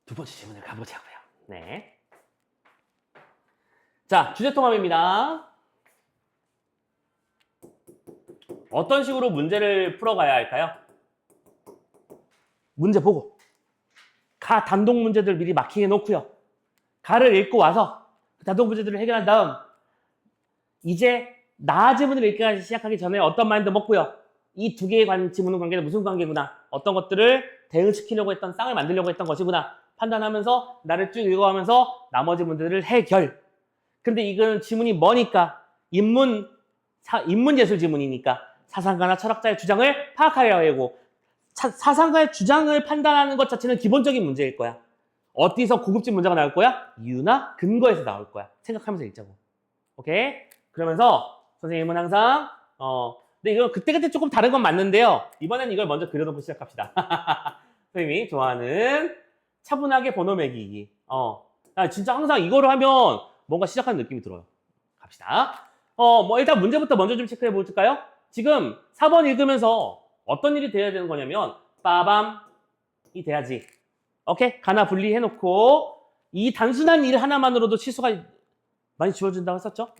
두 번째 질문을 가보자고요. 네. 자, 주제 통합입니다. 어떤 식으로 문제를 풀어가야 할까요? 문제 보고 가 단독 문제들 미리 마킹해 놓고요. 가를 읽고 와서 그 단독 문제들을 해결한 다음 이제 나 지문을 읽기 시작하기 전에 어떤 마인드 먹고요. 이 두 개의 지문의 관계는 무슨 관계구나. 어떤 것들을 대응시키려고 했던 쌍을 만들려고 했던 것이구나. 판단하면서 나를 쭉 읽어가면서 나머지 문제들을 해결. 근데 이건 지문이 뭐니까 인문예술 지문이니까 사상가나 철학자의 주장을 파악하여야 하고 사상가의 주장을 판단하는 것 자체는 기본적인 문제일 거야. 어디서 고급진 문제가 나올 거야? 이유나 근거에서 나올 거야. 생각하면서 읽자고. 오케이? 그러면서 선생님은 항상 근데 이거 그때그때 조금 다른 건 맞는데요. 이번엔 이걸 먼저 그려놓고 시작합시다. 선생님이 좋아하는 차분하게 번호 매기기. 진짜 항상 이거를 하면 뭔가 시작하는 느낌이 들어요. 갑시다. 일단 문제부터 먼저 좀 체크해 볼까요? 지금 4번 읽으면서 어떤 일이 돼야 되는 거냐면 빠밤이 돼야지. 오케이? 가나 분리해놓고 이 단순한 일 하나만으로도 치수가 많이 지워진다고 했었죠?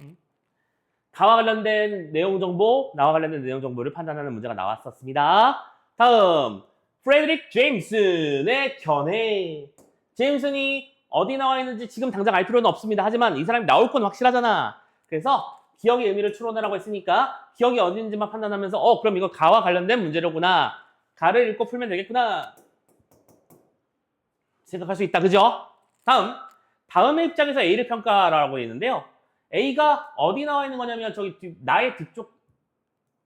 가와 관련된 내용 정보, 나와 관련된 내용 정보를 판단하는 문제가 나왔었습니다. 다음, 프레드릭 제임슨의 견해. 제임슨이 어디 나와 있는지 지금 당장 알 필요는 없습니다. 하지만 이 사람이 나올 건 확실하잖아. 그래서 기억의 의미를 추론하라고 했으니까 기억이 어디 있는지만 판단하면서 그럼 이거 가와 관련된 문제로구나. 가를 읽고 풀면 되겠구나. 생각할 수 있다. 그죠? 다음의 입장에서 A를 평가라고 있는데요. A가 어디 나와 있는 거냐면 저기 나의 뒤쪽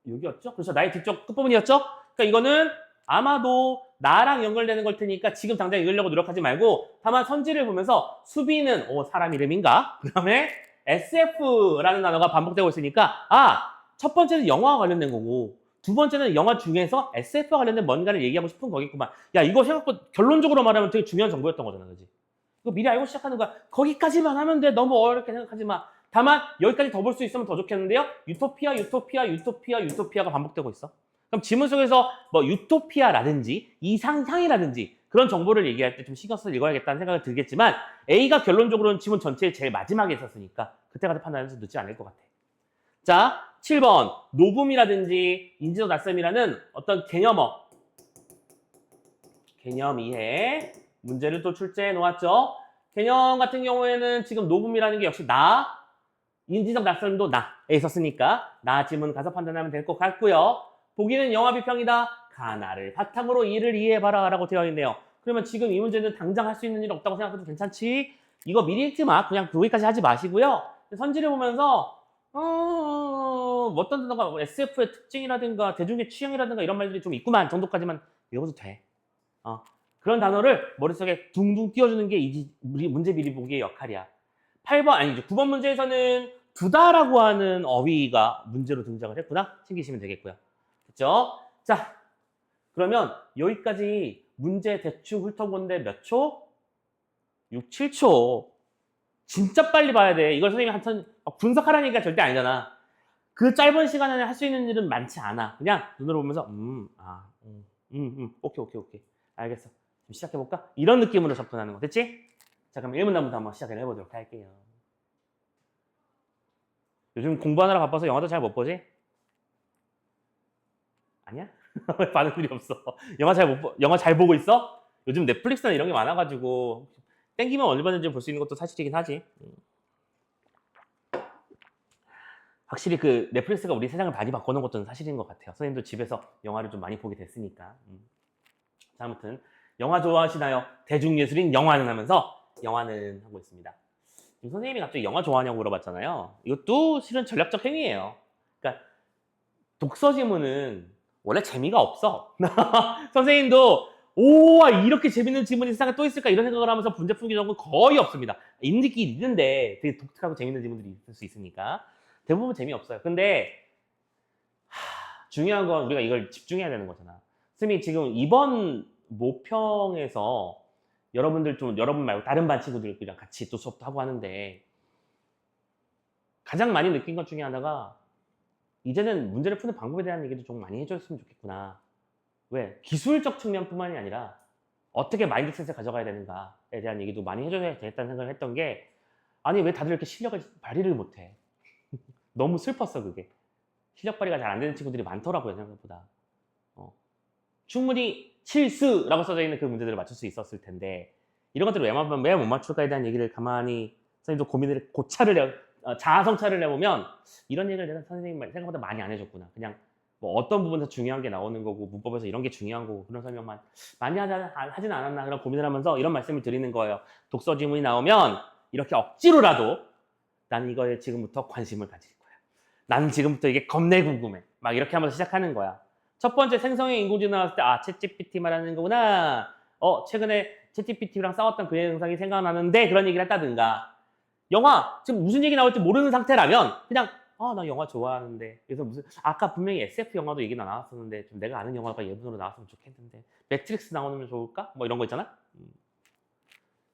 여기였죠? 그래서 나의 뒤쪽 끝부분이었죠? 그러니까 이거는 아마도 나랑 연결되는 걸 테니까 지금 당장 읽으려고 노력하지 말고 다만 선지를 보면서 수비는 사람 이름인가? 그 다음에 SF라는 단어가 반복되고 있으니까 첫 번째는 영화와 관련된 거고 두 번째는 영화 중에서 SF와 관련된 뭔가를 얘기하고 싶은 거겠구만. 야, 이거 생각보다 결론적으로 말하면 되게 중요한 정보였던 거잖아. 그지? 이거 미리 알고 시작하는 거야. 거기까지만 하면 돼. 너무 어렵게 생각하지 마. 다만 여기까지 더 볼 수 있으면 더 좋겠는데요. 유토피아가 반복되고 있어. 그럼 지문 속에서 뭐 유토피아라든지 이상향이라든지 그런 정보를 얘기할 때 좀 신경 써서 읽어야겠다는 생각이 들겠지만 A가 결론적으로는 지문 전체의 제일 마지막에 있었으니까 그때 가서 판단해서 늦지 않을 것 같아. 자, 7번 녹음이라든지 인지도 낯섦이라는 어떤 개념어 개념 이해 문제를 또 출제해 놓았죠. 개념 같은 경우에는 지금 녹음이라는 게 역시 인지적 낯섦도 나에 있었으니까 나 지문 가서 판단하면 될 것 같고요. 보기는 영화 비평이다. 가나를 바탕으로 이를 이해해봐라 라고 되어 있네요. 그러면 지금 이 문제는 당장 할 수 있는 일 없다고 생각해도 괜찮지? 이거 미리 읽지 마. 그냥 여기까지 하지 마시고요. 선지를 보면서 어떤 단어가 SF의 특징이라든가 대중의 취향이라든가 이런 말들이 좀 있구만 정도까지만 외워도 돼. 그런 단어를 머릿속에 둥둥 띄워주는 게 우리 문제 미리 보기의 역할이야. 9번 문제에서는 두다라고 하는 어휘가 문제로 등장을 했구나. 챙기시면 되겠고요. 됐죠? 자, 그러면 여기까지 문제 대충 훑어본데 몇 초? 6, 7초. 진짜 빨리 봐야 돼. 이걸 선생님이 한참 분석하라는 얘기가 절대 아니잖아. 그 짧은 시간 안에 할 수 있는 일은 많지 않아. 그냥 눈으로 보면서 오케이. 알겠어. 좀 시작해볼까? 이런 느낌으로 접근하는 거. 됐지? 자, 그럼 1문단부터 한번 시작을 해보도록 할게요. 요즘 공부하느라 바빠서 영화도 잘 못 보지? 아니야? 왜 반응들이 없어? 영화 잘 보고 있어? 요즘 넷플릭스나 이런 게 많아가지고 땡기면 얼마든지 볼 수 있는 것도 사실이긴 하지. 확실히 그 넷플릭스가 우리 세상을 많이 바꿔놓은 것도 사실인 것 같아요. 선생님도 집에서 영화를 좀 많이 보게 됐으니까. 자, 아무튼 영화 좋아하시나요? 대중예술인 영화는 하면서 영화는 하고 있습니다. 지금 선생님이 갑자기 영화 좋아하냐고 물어봤잖아요. 이것도 실은 전략적 행위예요. 그러니까 독서 지문은 원래 재미가 없어. 선생님도 이렇게 재밌는 지문이 세상에 또 있을까 이런 생각을 하면서 문제 풀기 적은 거의 없습니다. 있긴 있는데 되게 독특하고 재밌는 지문들이 있을 수 있으니까 대부분 재미없어요. 근데 중요한 건 우리가 이걸 집중해야 되는 거잖아. 선생님이 지금 이번 모평에서 여러분 말고 다른 반 친구들이랑 같이 또 수업도 하고 하는데 가장 많이 느낀 것 중에 하나가 이제는 문제를 푸는 방법에 대한 얘기도 좀 많이 해줬으면 좋겠구나. 왜? 기술적 측면뿐만이 아니라 어떻게 마인드셋을 가져가야 되는가에 대한 얘기도 많이 해줘야 되겠다는 생각을 했던 게 아니 왜 다들 이렇게 실력을 발휘를 못해. 너무 슬펐어 그게. 실력 발휘가 잘 안 되는 친구들이 많더라고요 생각보다. 충분히 실수라고 써져 있는 그 문제들을 맞출 수 있었을 텐데 이런 것들을 왜 못 맞출까에 대한 얘기를 가만히 선생님도 고민을 자아성찰을 해보면 이런 얘기를 내가 선생님 생각보다 많이 안 해줬구나. 그냥 뭐 어떤 부분에서 중요한 게 나오는 거고 문법에서 이런 게 중요한 거고 그런 설명만 많이 하진 않았나 그런 고민을 하면서 이런 말씀을 드리는 거예요. 독서 지문이 나오면 이렇게 억지로라도 나는 이거에 지금부터 관심을 가질 거야. 나는 지금부터 이게 겁내 궁금해. 막 이렇게 하면서 시작하는 거야. 첫 번째 생성형 인공지능 나왔을 때 챗GPT 말하는 거구나. 최근에 챗GPT랑 싸웠던 그 영상이 생각나는데 그런 얘기를 했다든가. 영화 지금 무슨 얘기 나올지 모르는 상태라면 그냥 나 영화 좋아하는데 그래서 아까 분명히 SF 영화도 얘기가 나왔었는데 좀 내가 아는 영화가 예문으로 나왔으면 좋겠는데 매트릭스 나오면 좋을까? 뭐 이런 거 있잖아.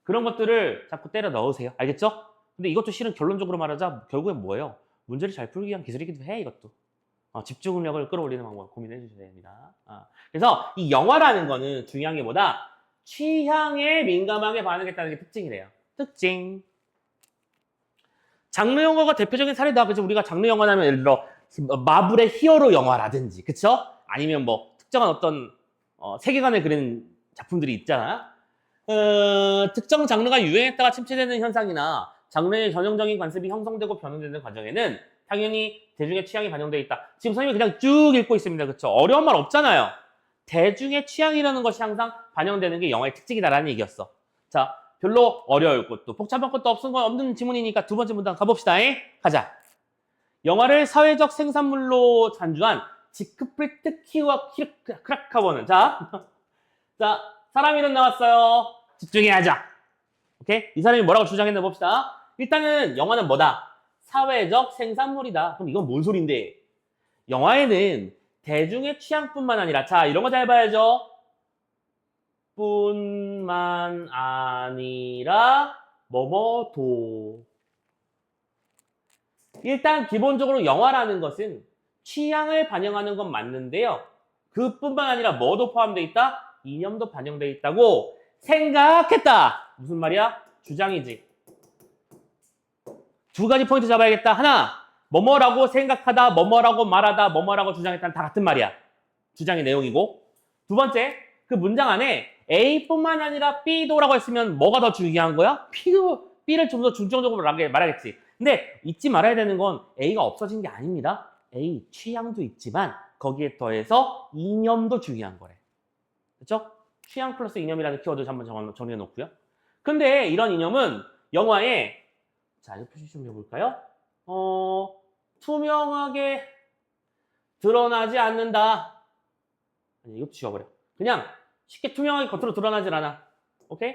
그런 것들을 자꾸 때려 넣으세요. 알겠죠? 근데 이것도 실은 결론적으로 말하자 결국엔 뭐예요? 문제를 잘 풀기 위한 기술이기도 해 이것도. 집중력을 끌어올리는 방법 고민해 주셔야 됩니다. 그래서 이 영화라는 거는 중요한 게 뭐다? 취향에 민감하게 반응했다는 게 특징이래요. 특징. 장르 영화가 대표적인 사례다. 그죠? 우리가 장르 영화라면 예를 들어 마블의 히어로 영화라든지, 그쵸? 아니면 뭐 특정한 어떤 세계관을 그리는 작품들이 있잖아. 특정 장르가 유행했다가 침체되는 현상이나 장르의 전형적인 관습이 형성되고 변형되는 과정에는 당연히 대중의 취향이 반영되어 있다. 지금 선생님이 그냥 쭉 읽고 있습니다. 그쵸? 어려운 말 없잖아요. 대중의 취향이라는 것이 항상 반영되는 게 영화의 특징이다라는 얘기였어. 자, 별로 어려울 것도 복잡한 것도 없는 지문이니까 두 번째 문단 가봅시다. 가자. 영화를 사회적 생산물로 간주한 지크프리트 크라카워는 자, 사람 이름 나왔어요. 집중해야죠. 오케이? 이 사람이 뭐라고 주장했나 봅시다. 일단은 영화는 뭐다? 사회적 생산물이다. 그럼 이건 뭔 소린데? 영화에는 대중의 취향뿐만 아니라 자, 이런 거 잘 봐야죠. 뿐만 아니라 뭐뭐도. 일단 기본적으로 영화라는 것은 취향을 반영하는 건 맞는데요. 그뿐만 아니라 뭐도 포함되어 있다? 이념도 반영되어 있다고 생각했다. 무슨 말이야? 주장이지. 두 가지 포인트 잡아야겠다. 하나, 뭐뭐라고 생각하다, 뭐뭐라고 말하다, 뭐뭐라고 주장했다는 다 같은 말이야. 주장의 내용이고. 두 번째, 그 문장 안에 A뿐만 아니라 B도라고 했으면 뭐가 더 중요한 거야? B를 좀 더 중점적으로 말하겠지. 근데 잊지 말아야 되는 건 A가 없어진 게 아닙니다. A, 취향도 있지만 거기에 더해서 이념도 중요한 거래. 그렇죠? 취향 플러스 이념이라는 키워드 한번 정리해 놓고요. 근데 이런 이념은 영화에 자, 이거 표시 좀 해볼까요? 투명하게 드러나지 않는다. 아니, 이것도 지워버려. 그냥 쉽게 투명하게 겉으로 드러나질 않아. 오케이?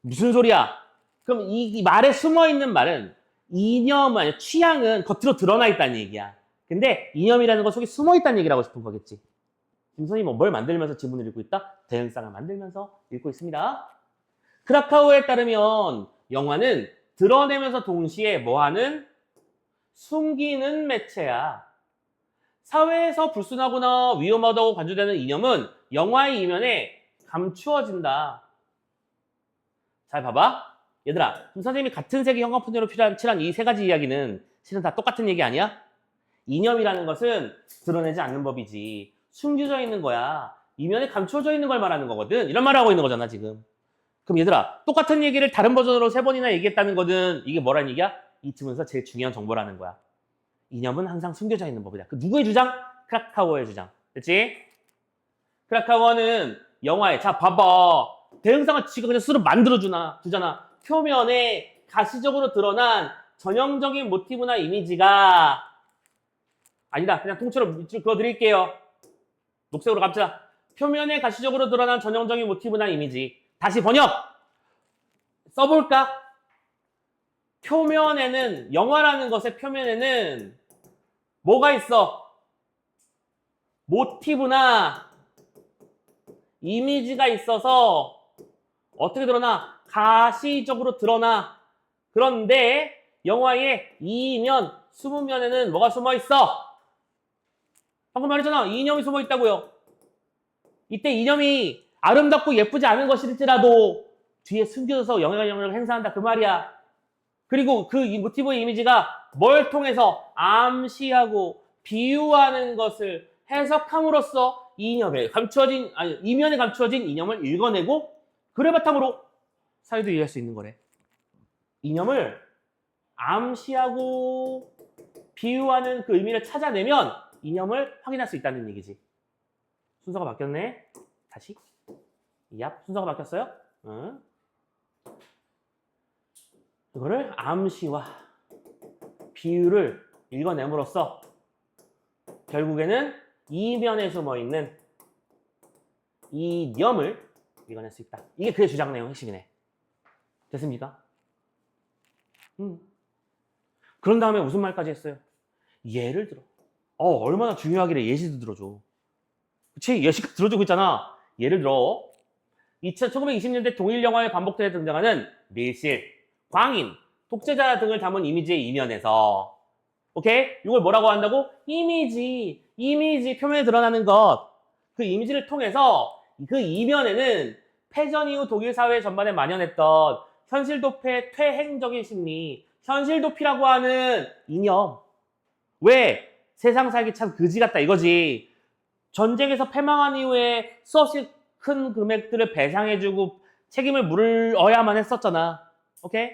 무슨 소리야? 그럼 이 말에 숨어있는 말은 이념, 아니 취향은 겉으로 드러나 있다는 얘기야. 근데 이념이라는 건 속에 숨어있다는 얘기를 하고 싶은 거겠지. 지금 선생님이 뭘 만들면서 지문을 읽고 있다? 대응상을 만들면서 읽고 있습니다. 크라카우에 따르면 영화는 드러내면서 동시에 뭐하는? 숨기는 매체야. 사회에서 불순하거나 위험하다고 간주되는 이념은 영화의 이면에 감추어진다. 잘 봐봐. 얘들아, 그럼 선생님이 같은 색의 형광펜으로 칠한 이 세 가지 이야기는 실은 다 똑같은 얘기 아니야? 이념이라는 것은 드러내지 않는 법이지. 숨겨져 있는 거야. 이면에 감추어져 있는 걸 말하는 거거든. 이런 말을 하고 있는 거잖아, 지금. 그럼 얘들아, 똑같은 얘기를 다른 버전으로 3번이나 얘기했다는 거는 이게 뭐라는 얘기야? 이 지문에서 제일 중요한 정보라는 거야. 이념은 항상 숨겨져 있는 법이다. 그 누구의 주장? 크라카워의 주장. 됐지? 크라카워는 영화에 자 봐봐. 대응상을 지가 그냥 스스로 주잖아. 표면에 가시적으로 드러난 전형적인 모티브나 이미지가 아니다. 그냥 통째로 밑줄 그어드릴게요. 녹색으로 갑시다. 표면에 가시적으로 드러난 전형적인 모티브나 이미지. 다시 번역! 써볼까? 표면에는, 영화라는 것의 표면에는 뭐가 있어? 모티브나 이미지가 있어서 어떻게 드러나? 가시적으로 드러나. 그런데 영화의 이면, 숨은 면에는 뭐가 숨어 있어? 방금 말했잖아. 이념이 숨어 있다고요. 이때 이념이 아름답고 예쁘지 않은 것일지라도 뒤에 숨겨져서 영향력을 행사한다 그 말이야. 그리고 그 모티브의 이미지가 뭘 통해서 암시하고 비유하는 것을 해석함으로써 이념에 감추어진 이면에 감추어진 이념을 읽어내고 그를 바탕으로 사회도 이해할 수 있는 거래. 이념을 암시하고 비유하는 그 의미를 찾아내면 이념을 확인할 수 있다는 얘기지. 순서가 바뀌었네. 다시. 얍, 순서가 바뀌었어요. 응. 이거를 암시와 비유를 읽어냄으로써 결국에는 이면에 숨어있는 이념을 읽어낼 수 있다. 이게 그의 주장 내용 핵심이네. 됐습니까? 그런 다음에 무슨 말까지 했어요? 예를 들어. 얼마나 중요하길래 예시도 들어줘. 그치? 예시까지 들어주고 있잖아. 예를 들어 1920년대 동일 영화에 반복되어 등장하는 밀실, 광인, 독재자 등을 담은 이미지의 이면에서 오케이? 이걸 뭐라고 한다고? 이미지 표면에 드러나는 것. 그 이미지를 통해서 그 이면에는 패전 이후 독일 사회 전반에 만연했던 현실도피의 퇴행적인 심리, 현실도피라고 하는 이념. 왜? 세상 살기 참 그지 같다 이거지. 전쟁에서 패망한 이후에 수없이 큰 금액들을 배상해주고 책임을 물어야만 했었잖아. 오케이?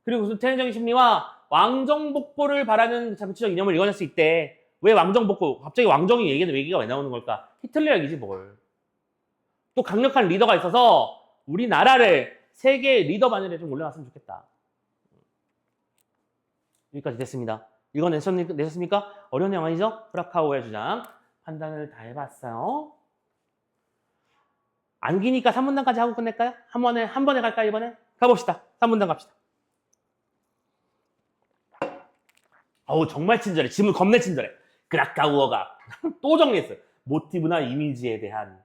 그리고 무슨 퇴행적인 심리와 왕정복고를 바라는 정치적 이념을 읽어낼 수 있대. 왜 왕정복고? 갑자기 왕정이 얘기가 왜 나오는 걸까? 히틀러 얘기지 뭘. 또 강력한 리더가 있어서 우리나라를 세계 리더 반열에 좀 올라갔으면 좋겠다. 여기까지 됐습니다. 읽어내셨습니까? 어려운 내용 아니죠? 크라카우의 주장. 판단을 다 해봤어요. 안 기니까 3문단까지 하고 끝낼까요? 한 번에 갈까요, 이번에? 가봅시다. 3문단 갑시다. 정말 친절해. 질문 겁내 친절해. 크라카우어가 또 정리했어요. 모티브나 이미지에 대한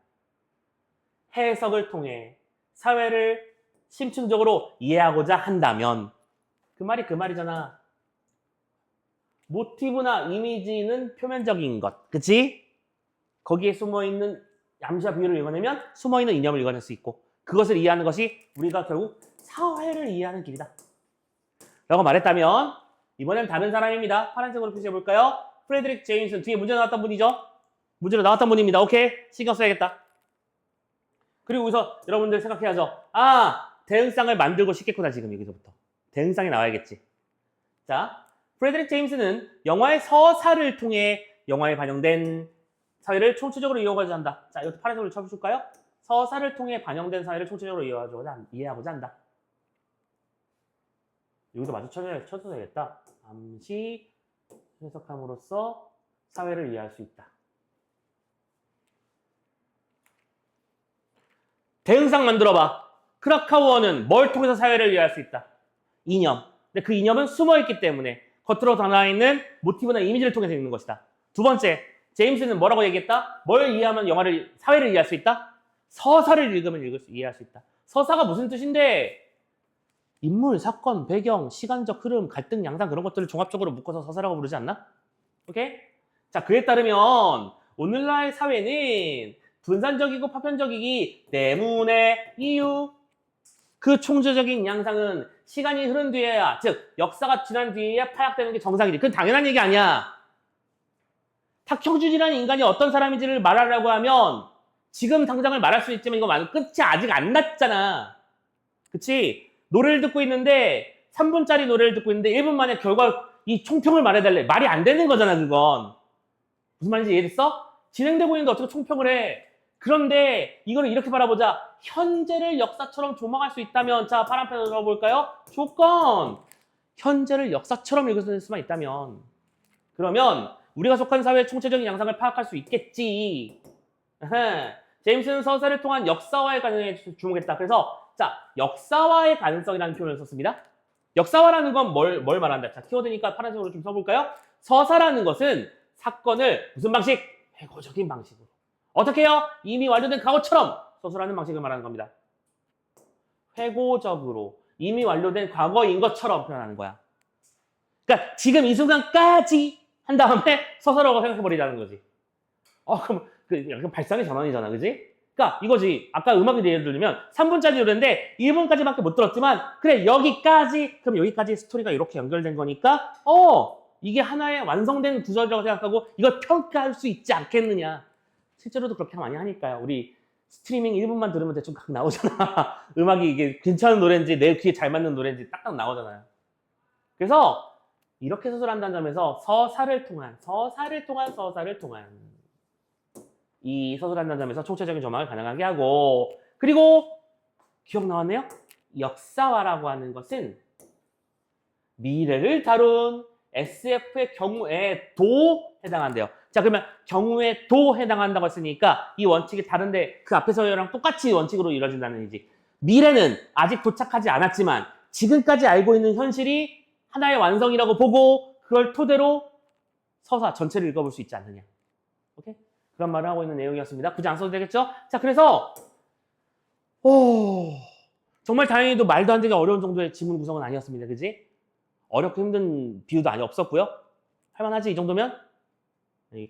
해석을 통해 사회를 심층적으로 이해하고자 한다면 그 말이 그 말이잖아. 모티브나 이미지는 표면적인 것. 그치? 거기에 숨어있는 암시와 비유를 읽어내면 숨어있는 이념을 읽어낼 수 있고 그것을 이해하는 것이 우리가 결국 사회를 이해하는 길이다. 라고 말했다면 이번엔 다른 사람입니다. 파란색으로 표시해볼까요? 프레드릭 제임슨. 뒤에 문제 나왔던 분이죠? 문제로 나왔던 분입니다. 오케이? 신경 써야겠다. 그리고 여기서 여러분들 생각해야죠. 대응상을 만들고 싶겠구나 지금 여기서부터. 대응상이 나와야겠지. 자, 프레드릭 제임스는 영화의 서사를 통해 영화에 반영된 사회를 총체적으로 이해하고자 한다. 자, 이것도 파란색으로 쳐줄까요? 서사를 통해 반영된 사회를 총체적으로 이해하고자 한다. 여기도 마주 쳐줘야겠다. 암시 해석함으로써 사회를 이해할 수 있다. 대응상 만들어봐. 크라카우어는 뭘 통해서 사회를 이해할 수 있다? 이념. 근데 그 이념은 숨어있기 때문에 겉으로 드러나있는 모티브나 이미지를 통해서 읽는 것이다. 두 번째, 제임스는 뭐라고 얘기했다? 뭘 이해하면 사회를 이해할 수 있다? 서사를 읽으면 이해할 수 있다. 서사가 무슨 뜻인데? 인물, 사건, 배경, 시간적 흐름, 갈등, 양상 그런 것들을 종합적으로 묶어서 서사라고 부르지 않나? 오케이? 자, 그에 따르면 오늘날의 사회는 분산적이고 파편적이기 때문에 이유 그 총체적인 양상은 시간이 흐른 뒤에야 즉 역사가 지난 뒤에야 파악되는 게 정상이지. 그건 당연한 얘기 아니야. 탁형준이라는 인간이 어떤 사람인지를 말하려고 하면 지금 당장을 말할 수 있지만 이거 끝이 아직 안 났잖아. 그치? 노래를 듣고 있는데 3분짜리 노래를 듣고 있는데 1분 만에 결과 이 총평을 말해달래. 말이 안 되는 거잖아 그건. 무슨 말인지 이해됐어? 진행되고 있는데 어떻게 총평을 해? 그런데 이거를 이렇게 바라보자. 현재를 역사처럼 조망할 수 있다면 자 파란펜으로 들어볼까요? 조건! 현재를 역사처럼 읽을 수만 있다면 그러면 우리가 속한 사회의 총체적인 양상을 파악할 수 있겠지. 제임스는 서사를 통한 역사화의 가능성에 주목했다. 그래서 자 역사화의 가능성이라는 표현을 썼습니다. 역사화라는 건 뭘 말한다. 자 키워드니까 파란색으로 좀 써볼까요? 서사라는 것은 사건을 무슨 방식? 회고적인 방식으로. 어떻게 해요? 이미 완료된 과거처럼 서술하는 방식을 말하는 겁니다. 회고적으로 이미 완료된 과거인 것처럼 표현하는 거야. 그러니까 지금 이 순간까지 한 다음에 서술하고 생각해버리자는 거지. 그럼 그 약간 발상의 전환이잖아, 그지? 그러니까 이거지. 아까 음악에 예를 들면 3분짜리 노래인데 1분까지밖에 못 들었지만 그래 여기까지 그럼 여기까지 스토리가 이렇게 연결된 거니까 이게 하나의 완성된 구절이라고 생각하고 이걸 평가할 수 있지 않겠느냐. 실제로도 그렇게 많이 하니까요. 우리 스트리밍 1분만 들으면 대충 각 나오잖아. 음악이 이게 괜찮은 노래인지 내 귀에 잘 맞는 노래인지 딱딱 나오잖아요. 그래서 이렇게 서술한다는 점에서 서사를 통한 이 서술한다는 점에서 총체적인 조망을 가능하게 하고 그리고 기억 나왔네요? 역사화라고 하는 것은 미래를 다룬 SF의 경우에도 해당한대요. 자 그러면 경우에도 해당한다고 했으니까 이 원칙이 다른데 그 앞에서랑 똑같이 원칙으로 이루어진다는 얘기지. 미래는 아직 도착하지 않았지만 지금까지 알고 있는 현실이 하나의 완성이라고 보고 그걸 토대로 서사 전체를 읽어볼 수 있지 않느냐. 오케이? 그런 말을 하고 있는 내용이었습니다. 굳이 안 써도 되겠죠? 자 그래서 정말 다행히도 말도 안 되게 어려운 정도의 지문 구성은 아니었습니다. 그지? 어렵고 힘든 비유도 아니 없었고요. 할만하지 이 정도면?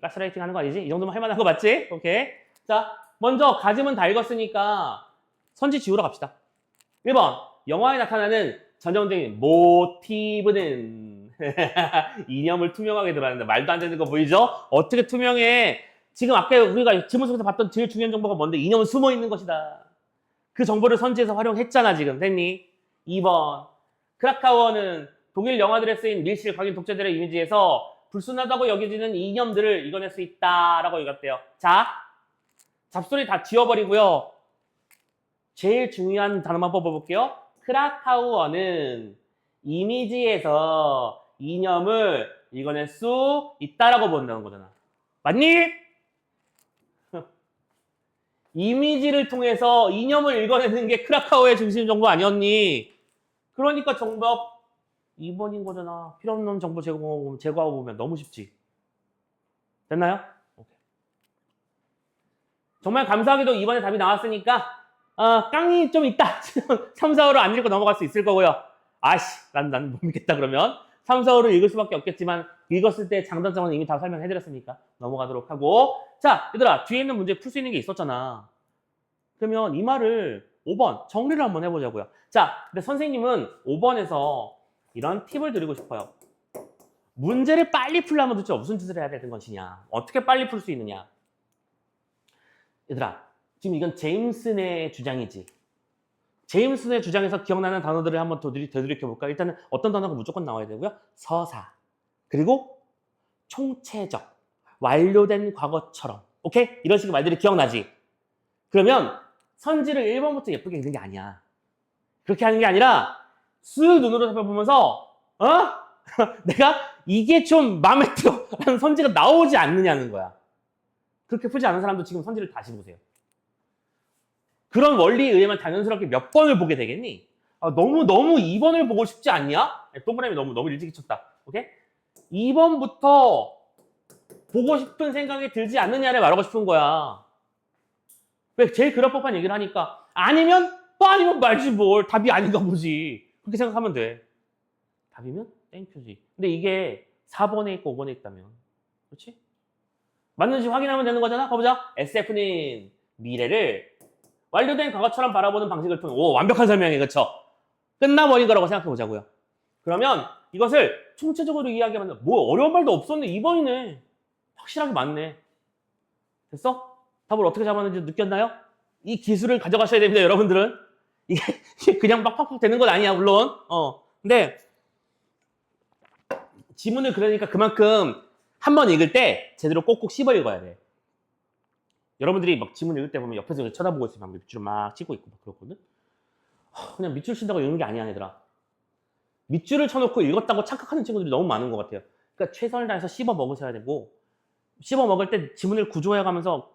가스라이팅 하는 거 아니지? 이 정도면 할만한 거 맞지? 오케이. 자 먼저 가짐은 다 읽었으니까 선지 지우러 갑시다. 1번 영화에 나타나는 전형적인 모티브는 이념을 투명하게 드러낸다. 말도 안 되는 거 보이죠? 어떻게 투명해? 지금 아까 우리가 지문 속에서 봤던 제일 중요한 정보가 뭔데? 이념은 숨어 있는 것이다. 그 정보를 선지에서 활용했잖아 지금. 됐니? 2번 크라카우어는 독일 영화들에 쓰인 밀실 각인 독재들의 이미지에서 불순하다고 여겨지는 이념들을 이겨낼 수 있다라고 읽었대요. 자, 잡소리 다 지워버리고요. 제일 중요한 단어만 뽑아볼게요. 크라카우어는 이미지에서 이념을 이겨낼 수 있다라고 본다는 거잖아. 맞니? 이미지를 통해서 이념을 읽어내는 게 크라카우어의 중심 정보 아니었니? 그러니까 정답 2번인 거잖아. 필요 없는 정보 제거하고 보면 너무 쉽지. 됐나요? 오케이. 정말 감사하게도 2번에 답이 나왔으니까 깡이 좀 있다. 3, 4, 5를 안 읽고 넘어갈 수 있을 거고요. 난 못 믿겠다 그러면 3, 4, 5를 읽을 수밖에 없겠지만 읽었을 때 장단점은 이미 다 설명해드렸으니까 넘어가도록 하고 자 얘들아 뒤에 있는 문제 풀 수 있는 게 있었잖아. 그러면 이 말을 5번 정리를 한번 해보자고요. 자 근데 선생님은 5번에서 이런 팁을 드리고 싶어요. 문제를 빨리 풀려면 도대체 무슨 짓을 해야 되는 것이냐. 어떻게 빨리 풀 수 있느냐. 얘들아 지금 이건 제임슨의 주장이지. 제임슨의 주장에서 기억나는 단어들을 한번 더 되돌이켜볼까? 일단은 어떤 단어가 무조건 나와야 되고요. 서사, 그리고 총체적, 완료된 과거처럼. 오케이? 이런 식의 말들이 기억나지? 그러면 선지를 1번부터 예쁘게 읽는 게 아니야. 그렇게 하는 게 아니라 쓱 눈으로 살펴보면서 내가 이게 좀 마음에 들어 라는 선지가 나오지 않느냐는 거야. 그렇게 풀지 않은 사람도 지금 선지를 다시 보세요. 그런 원리에 의하면 당연스럽게 몇 번을 보게 되겠니? 너무 2번을 보고 싶지 않냐? 동그라미 너무 일찍 쳤다. 오케이? 2번부터 보고 싶은 생각이 들지 않느냐를 말하고 싶은 거야. 왜 제일 그럴 법한 얘기를 하니까 아니면 말지 뭘. 답이 아닌가 보지. 그렇게 생각하면 돼. 답이면 땡큐지. 근데 이게 4번에 있고 5번에 있다면 그렇지? 맞는지 확인하면 되는 거잖아. 가보자. SF는 미래를 완료된 과거처럼 바라보는 방식을 통해 완벽한 설명이 그쵸? 끝나버린 거라고 생각해 보자고요. 그러면 이것을 총체적으로 이야기하면 뭐 어려운 말도 없었네. 2번이네. 확실하게 맞네. 됐어? 답을 어떻게 잡았는지 느꼈나요? 이 기술을 가져가셔야 됩니다, 여러분들은. 이게 그냥 막 팍팍 되는 건 아니야, 물론. 근데 지문을 그러니까 그만큼 한 번 읽을 때 제대로 꼭꼭 씹어 읽어야 돼. 여러분들이 막 지문 읽을 때 보면 옆에서 쳐다보고 있으면 밑줄을 막 치고 있고 막 그렇거든. 그냥 밑줄 친다고 읽는 게 아니야, 얘들아. 밑줄을 쳐놓고 읽었다고 착각하는 친구들이 너무 많은 것 같아요. 그러니까 최선을 다해서 씹어 먹으셔야 되고 씹어 먹을 때 지문을 구조해가면서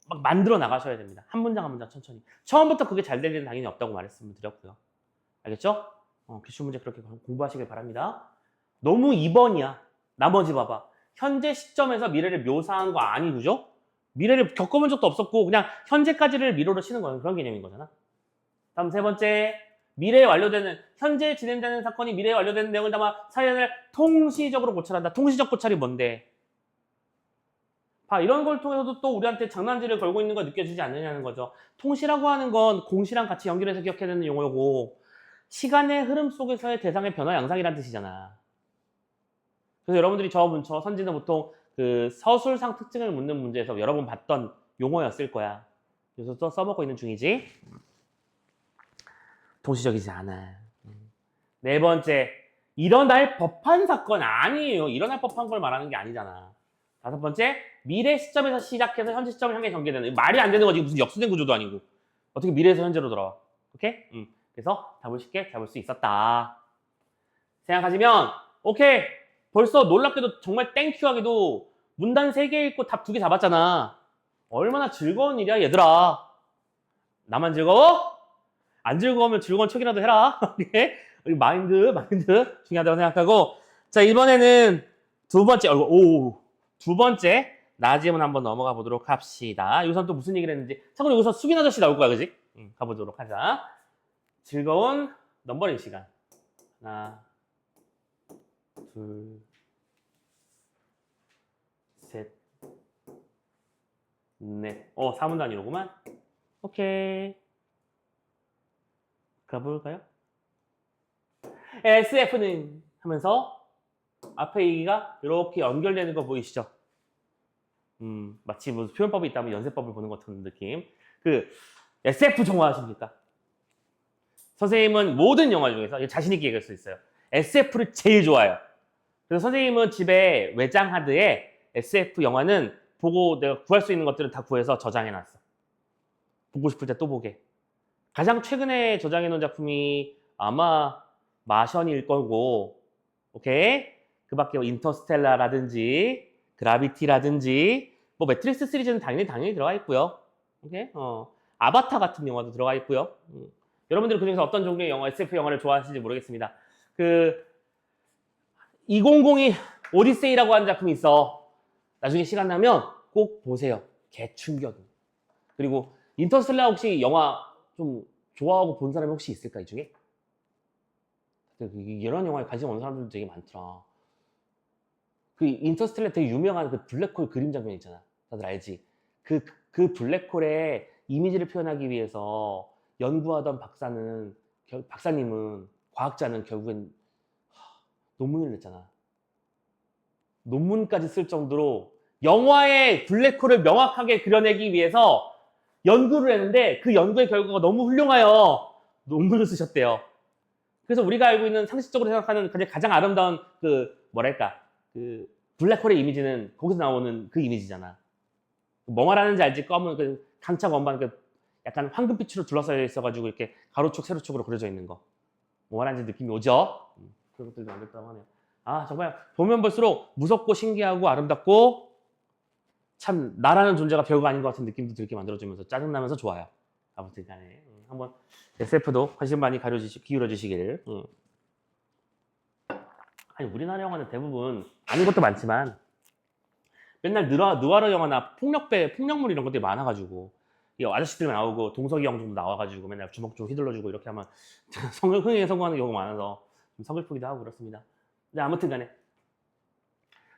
막 만들어 나가셔야 됩니다. 한 문장 한 문장 천천히. 처음부터 그게 잘 될 일은 당연히 없다고 말씀드렸고요. 알겠죠? 기출문제 그렇게 공부하시길 바랍니다. 너무 2번이야. 나머지 봐봐. 현재 시점에서 미래를 묘사한 거 아니, 그죠? 미래를 겪어본 적도 없었고 그냥 현재까지를 미로로 치는 거는 그런 개념인 거잖아. 다음 세 번째. 미래에 완료되는, 현재 진행되는 사건이 미래에 완료되는 내용을 담아 사연을 통시적으로 고찰한다. 통시적 고찰이 뭔데? 봐, 이런 걸 통해서도 또 우리한테 장난질을 걸고 있는 거 느껴지지 않느냐는 거죠. 통시라고 하는 건 공시랑 같이 연결해서 기억해야 되는 용어고 시간의 흐름 속에서의 대상의 변화 양상이라는 뜻이잖아. 그래서 여러분들이 저 선지는 보통 그 서술상 특징을 묻는 문제에서 여러 번 봤던 용어였을 거야. 그래서 또 써먹고 있는 중이지. 동시적이지 않아. 네 번째, 일어날 법한 사건 아니에요. 일어날 법한 걸 말하는 게 아니잖아. 다섯 번째, 미래 시점에서 시작해서 현재 시점을 향해 전개되는. 말이 안 되는 거지. 무슨 역수된 구조도 아니고. 어떻게 미래에서 현재로 돌아와. 오케이? 그래서 답을 쉽게 잡을 수 있었다. 생각하시면 오케이. 벌써 놀랍게도 정말 땡큐하게도 문단 3개 읽고 답 2개 잡았잖아. 얼마나 즐거운 일이야 얘들아. 나만 즐거워? 안 즐거우면 즐거운 척이라도 해라. 우리 마인드 중요하다고 생각하고. 자, 이번에는 두 번째 나지문 한번 넘어가 보도록 합시다. 여기서 또 무슨 얘기를 했는지. 참고로 여기서 수빈 아저씨 나올 거야, 그지? 가보도록 하자. 즐거운 넘버링 시간. 하나, 둘, 셋, 넷. 4분 단위로구만. 오케이. 가볼까요? SF는 하면서 앞에 얘기가 이렇게 연결되는 거 보이시죠? 마치 무슨 표현법이 있다면 연세법을 보는 것 같은 느낌. 그 SF 좋아하십니까? 선생님은 모든 영화 중에서 자신 있게 얘기할 수 있어요. SF를 제일 좋아해요. 그래서 선생님은 집에 외장 하드에 SF 영화는 보고 내가 구할 수 있는 것들은 다 구해서 저장해놨어. 보고 싶을 때 또 보게. 가장 최근에 저장해놓은 작품이 아마 마션일 거고, 오케이? 그 밖에 인터스텔라라든지, 그라비티라든지, 뭐 매트릭스 시리즈는 당연히 들어가 있고요. 오케이? 아바타 같은 영화도 들어가 있고요. 여러분들은 그중에서 어떤 종류의 영화, SF 영화를 좋아하시는지 모르겠습니다. 2002 오디세이라고 하는 작품이 있어. 나중에 시간 나면 꼭 보세요. 개충격입니다. 그리고 인터스텔라 혹시 영화 좀 좋아하고 본 사람이 혹시 있을까, 이 중에? 이런 영화에 관심 없는 사람들도 되게 많더라. 그 인터스텔라 되게 유명한 그 블랙홀 그림 장면 있잖아. 다들 알지? 그 블랙홀의 이미지를 표현하기 위해서 연구하던 박사님은, 과학자는 결국엔 논문을 냈잖아. 논문까지 쓸 정도로 영화의 블랙홀을 명확하게 그려내기 위해서 연구를 했는데 그 연구의 결과가 너무 훌륭하여 논문을 쓰셨대요. 그래서 우리가 알고 있는 상식적으로 생각하는 가장 아름다운 그 블랙홀의 이미지는 거기서 나오는 그 이미지잖아. 뭐 말하는지 알지? 검은 그 강차 원반 약간 황금빛으로 둘러싸여 있어가지고 이렇게 가로축 세로축으로 그려져 있는 거. 뭐 말하는지 느낌이 오죠? 그런 것들도 만들었다고 하네요. 아, 정말 보면 볼수록 무섭고 신기하고 아름답고 참 나라는 존재가 별거 아닌 것 같은 느낌도 들게 만들어주면서 짜증나면서 좋아요. 아무튼 간에 한번 SF도 관심 많이 기울여 주시길. 아니, 우리나라 영화는 대부분 아닌 것도 많지만 맨날 느와르 영화나 폭력물 이런 것들이 많아가지고 아저씨들만 나오고 동석이 형 정도 나와가지고 맨날 주먹 좀 휘둘러주고 이렇게 하면 흥행에 성공하는 경우가 많아서 좀 서글프기도 하고 그렇습니다. 네, 아무튼 간에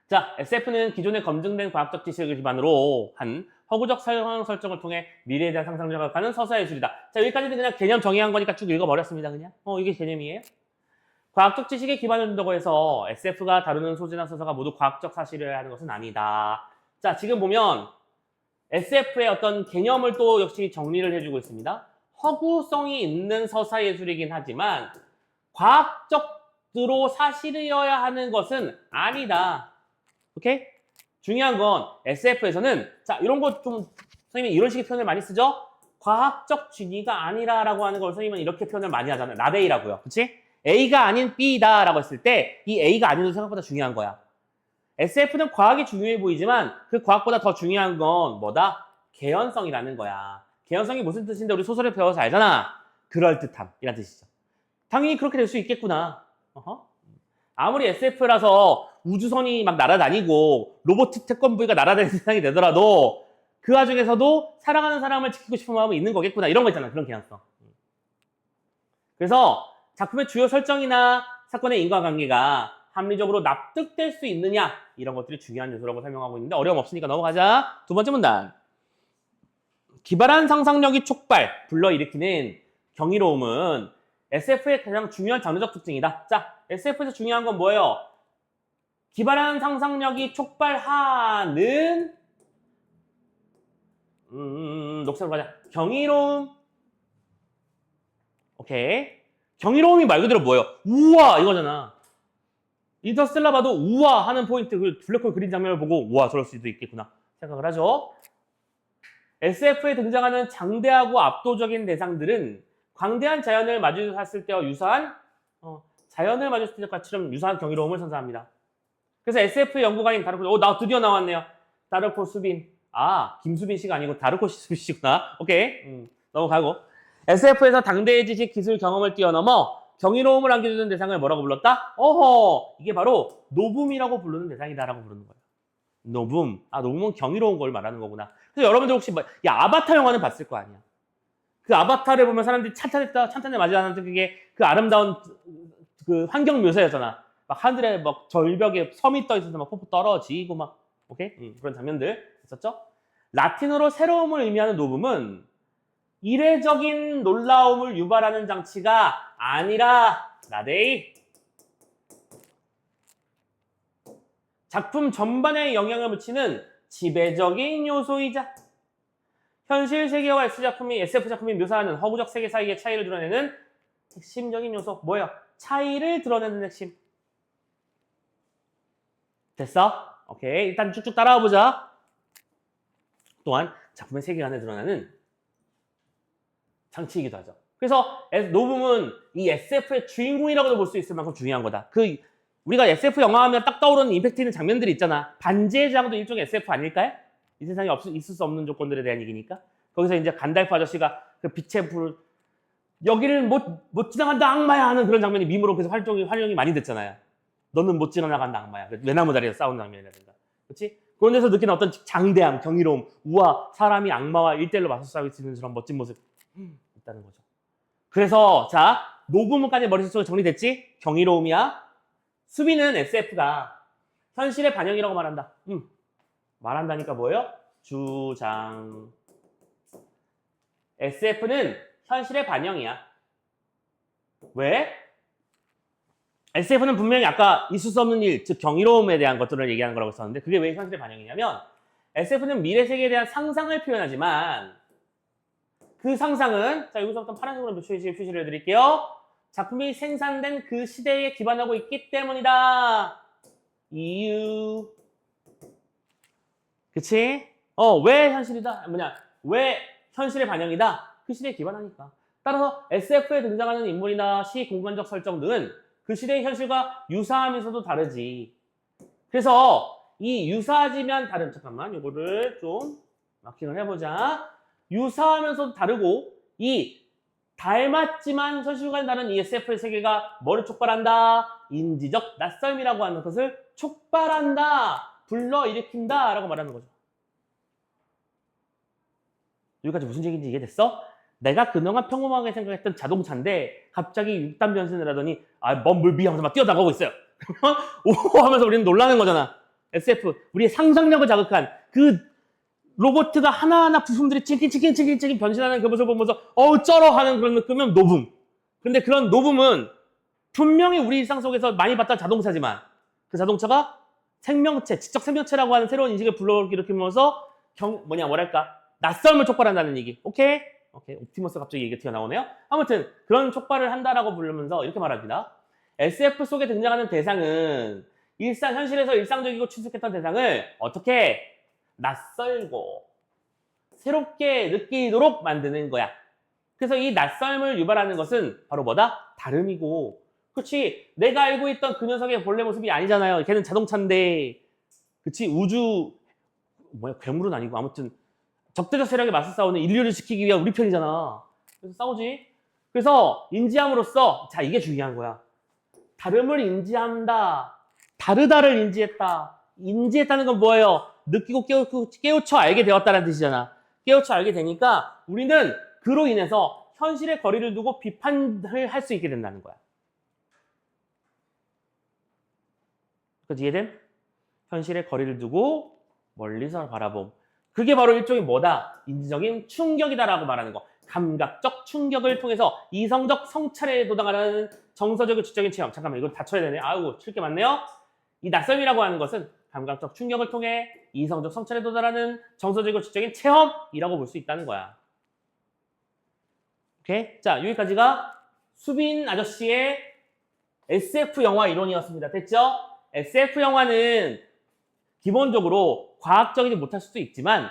자, SF는 기존에 검증된 과학적 지식을 기반으로 한 허구적 상황 설정을 통해 미래에 대한 상상을 자극하는 서사예술이다. 자, 여기까지는 그냥 개념 정의한 거니까 쭉 읽어버렸습니다. 그냥 이게 개념이에요. 과학적 지식에 기반을 둔다고 해서 SF가 다루는 소재나 서사가 모두 과학적 사실을 하는 것은 아니다. 자, 지금 보면 SF의 어떤 개념을 또 역시 정리를 해주고 있습니다. 허구성이 있는 서사예술이긴 하지만 과학적으로 사실이어야 하는 것은 아니다. 오케이? 중요한 건 SF에서는 자, 이런 거 좀 선생님이 이런 식의 표현을 많이 쓰죠? 과학적 진위가 아니라라고 하는 걸 선생님은 이렇게 표현을 많이 하잖아요. not A라고요. 그치? A가 아닌 B다라고 했을 때 이 A가 아닌 것도 생각보다 중요한 거야. SF는 과학이 중요해 보이지만 그 과학보다 더 중요한 건 뭐다? 개연성이라는 거야. 개연성이 무슨 뜻인데 우리 소설을 배워서 알잖아. 그럴듯함이라는 뜻이죠. 당연히 그렇게 될 수 있겠구나. 아무리 SF라서 우주선이 막 날아다니고 로봇 태권브이가 날아다니는 세상이 되더라도 그 와중에서도 사랑하는 사람을 지키고 싶은 마음이 있는 거겠구나. 이런 거 있잖아. 그런 개연성. 그래서 작품의 주요 설정이나 사건의 인과관계가 합리적으로 납득될 수 있느냐 이런 것들이 중요한 요소라고 설명하고 있는데 어려움 없으니까 넘어가자. 두 번째 문단. 기발한 상상력이 촉발, 불러일으키는 경이로움은 SF의 가장 중요한 장르적 특징이다. 자, SF에서 중요한 건 뭐예요? 기발한 상상력이 촉발하는 녹색으로 가자. 경이로움. 오케이. 경이로움이 말 그대로 뭐예요? 우와 이거잖아. 인터스텔라 봐도 우와 하는 포인트, 그 블랙홀 그린 장면을 보고 우와 저럴 수도 있겠구나 생각을 하죠. SF에 등장하는 장대하고 압도적인 대상들은 광대한 자연을 마주했을 때와 유사한 자연을 마주했을 때처럼 유사한 경이로움을 선사합니다. 그래서 SF 연구가인 다르코, 나 드디어 나왔네요. 다르코 수빈. 아, 김수빈 씨가 아니고 다르코 씨구나. 오케이. 넘어가고. SF에서 당대의 지식, 기술, 경험을 뛰어넘어 경이로움을 안겨주는 대상을 뭐라고 불렀다? 어허, 이게 바로 노붐이라고 부르는 대상이다라고 부르는 거예요. 노붐. 아, 노붐은 경이로운 걸 말하는 거구나. 그래서 여러분들 혹시 아바타 영화는 봤을 거 아니야. 그 아바타를 보면 사람들이 찬탄에 맞이하는 그게 그 아름다운 그 환경 묘사였잖아. 막 하늘에 막 절벽에 섬이 떠 있어서 막 폭포 떨어지고 막, 오케이? 그런 장면들 있었죠? 라틴어로 새로움을 의미하는 노붐은 이례적인 놀라움을 유발하는 장치가 아니라 나데이 작품 전반에 영향을 미치는 지배적인 요소이자 현실 세계와 SF 작품이 묘사하는 허구적 세계 사이의 차이를 드러내는 핵심적인 요소. 뭐예요? 차이를 드러내는 핵심. 됐어? 오케이. 일단 쭉쭉 따라와 보자. 또한 작품의 세계관에 드러나는 장치이기도 하죠. 그래서 노붐은 이 SF의 주인공이라고도 볼 수 있을 만큼 중요한 거다. 우리가 SF 영화 하면 딱 떠오르는 임팩트 있는 장면들이 있잖아. 반지의 제왕도 일종의 SF 아닐까요? 이 세상에 있을 수 없는 조건들에 대한 얘기니까. 거기서 이제 간달프 아저씨가 그 빛의 불, 여기를 못 지나간다 악마야 하는 그런 장면이 밈으로 계속 활용이 많이 됐잖아요. 너는 못 지나간다 악마야. 외나무 다리에서 싸우는 장면이라든가. 그렇지? 그런 데서 느끼는 어떤 장대함, 경이로움, 우와, 사람이 악마와 1대1로 맞서 싸울 수 있는 그런 멋진 모습 있다는 거죠. 그래서 자, 노부문까지 머릿속에 정리됐지? 경이로움이야. 수비는 SF가 현실의 반영이라고 말한다. 말한다니까 뭐예요? 주장. SF는 현실의 반영이야. 왜? SF는 분명히 아까 있을 수 없는 일, 즉 경이로움에 대한 것들을 얘기하는 거라고 했었는데 그게 왜 현실의 반영이냐면 SF는 미래 세계에 대한 상상을 표현하지만 그 상상은 자 여기서부터 파란색으로 표시를 해드릴게요. 작품이 생산된 그 시대에 기반하고 있기 때문이다. 이유. 그치? 왜 현실이다? 왜 현실의 반영이다? 그 시대에 기반하니까. 따라서 SF에 등장하는 인물이나 시 공간적 설정 등은 그 시대의 현실과 유사하면서도 다르지. 그래서 이 유사하지만 다른, 잠깐만, 요거를 좀 마킹을 해보자. 유사하면서도 다르고, 이 닮았지만 현실과는 다른 이 SF의 세계가 뭐를 촉발한다? 인지적 낯설미라고 하는 것을 촉발한다, 불러일으킨다 라고 말하는 거죠. 여기까지 무슨 얘기인지 이해됐어? 내가 그동안 평범하게 생각했던 자동차인데 갑자기 6단 변신을 하더니 먼 물 위에 하면서 막 뛰어나가고 있어요. 그러면 오 하면서 우리는 놀라는 거잖아. SF, 우리의 상상력을 자극한 그 로봇가 하나하나 부품들이 치킨 변신하는 그 모습을 보면서 쩔어 하는 그런 느낌은 노붐. 근데 그런 노붐은 분명히 우리 일상 속에서 많이 봤던 자동차지만 그 자동차가 생명체, 지적 생명체라고 하는 새로운 인식을 불러일으키면서 낯설음을 촉발한다는 얘기. 오케이? 옵티머스 갑자기 얘기가 튀어나오네요. 아무튼 그런 촉발을 한다라고 부르면서 이렇게 말합니다. SF 속에 등장하는 대상은 현실에서 일상적이고 친숙했던 대상을 어떻게 낯설고 새롭게 느끼도록 만드는 거야. 그래서 이 낯설음을 유발하는 것은 바로 뭐다? 다름이고. 그렇지, 내가 알고 있던 그 녀석의 본래 모습이 아니잖아요. 걔는 자동차인데, 그렇지, 괴물은 아니고 아무튼 적대적 세력에 맞서 싸우는 인류를 지키기 위한 우리 편이잖아. 그래서 싸우지. 그래서 인지함으로써, 자, 이게 중요한 거야. 다름을 인지한다. 다르다를 인지했다. 인지했다는 건 뭐예요? 느끼고 깨우쳐 알게 되었다는 뜻이잖아. 깨우쳐 알게 되니까 우리는 그로 인해서 현실의 거리를 두고 비판을 할 수 있게 된다는 거야. 그래서 이해된? 현실에 거리를 두고 멀리서 바라봄. 그게 바로 일종의 뭐다? 인지적인 충격이다라고 말하는 거. 감각적 충격을 통해서 이성적 성찰에 도달하는 정서적인 지적인 체험. 잠깐만, 이걸 다 쳐야 되네. 아이고, 칠 게 많네요. 이 낯섦이라고 하는 것은 감각적 충격을 통해 이성적 성찰에 도달하는 정서적이고 지적인 체험이라고 볼 수 있다는 거야. 오케이? 자, 여기까지가 수빈 아저씨의 SF 영화 이론이었습니다. 됐죠? SF 영화는 기본적으로 과학적이지 못할 수도 있지만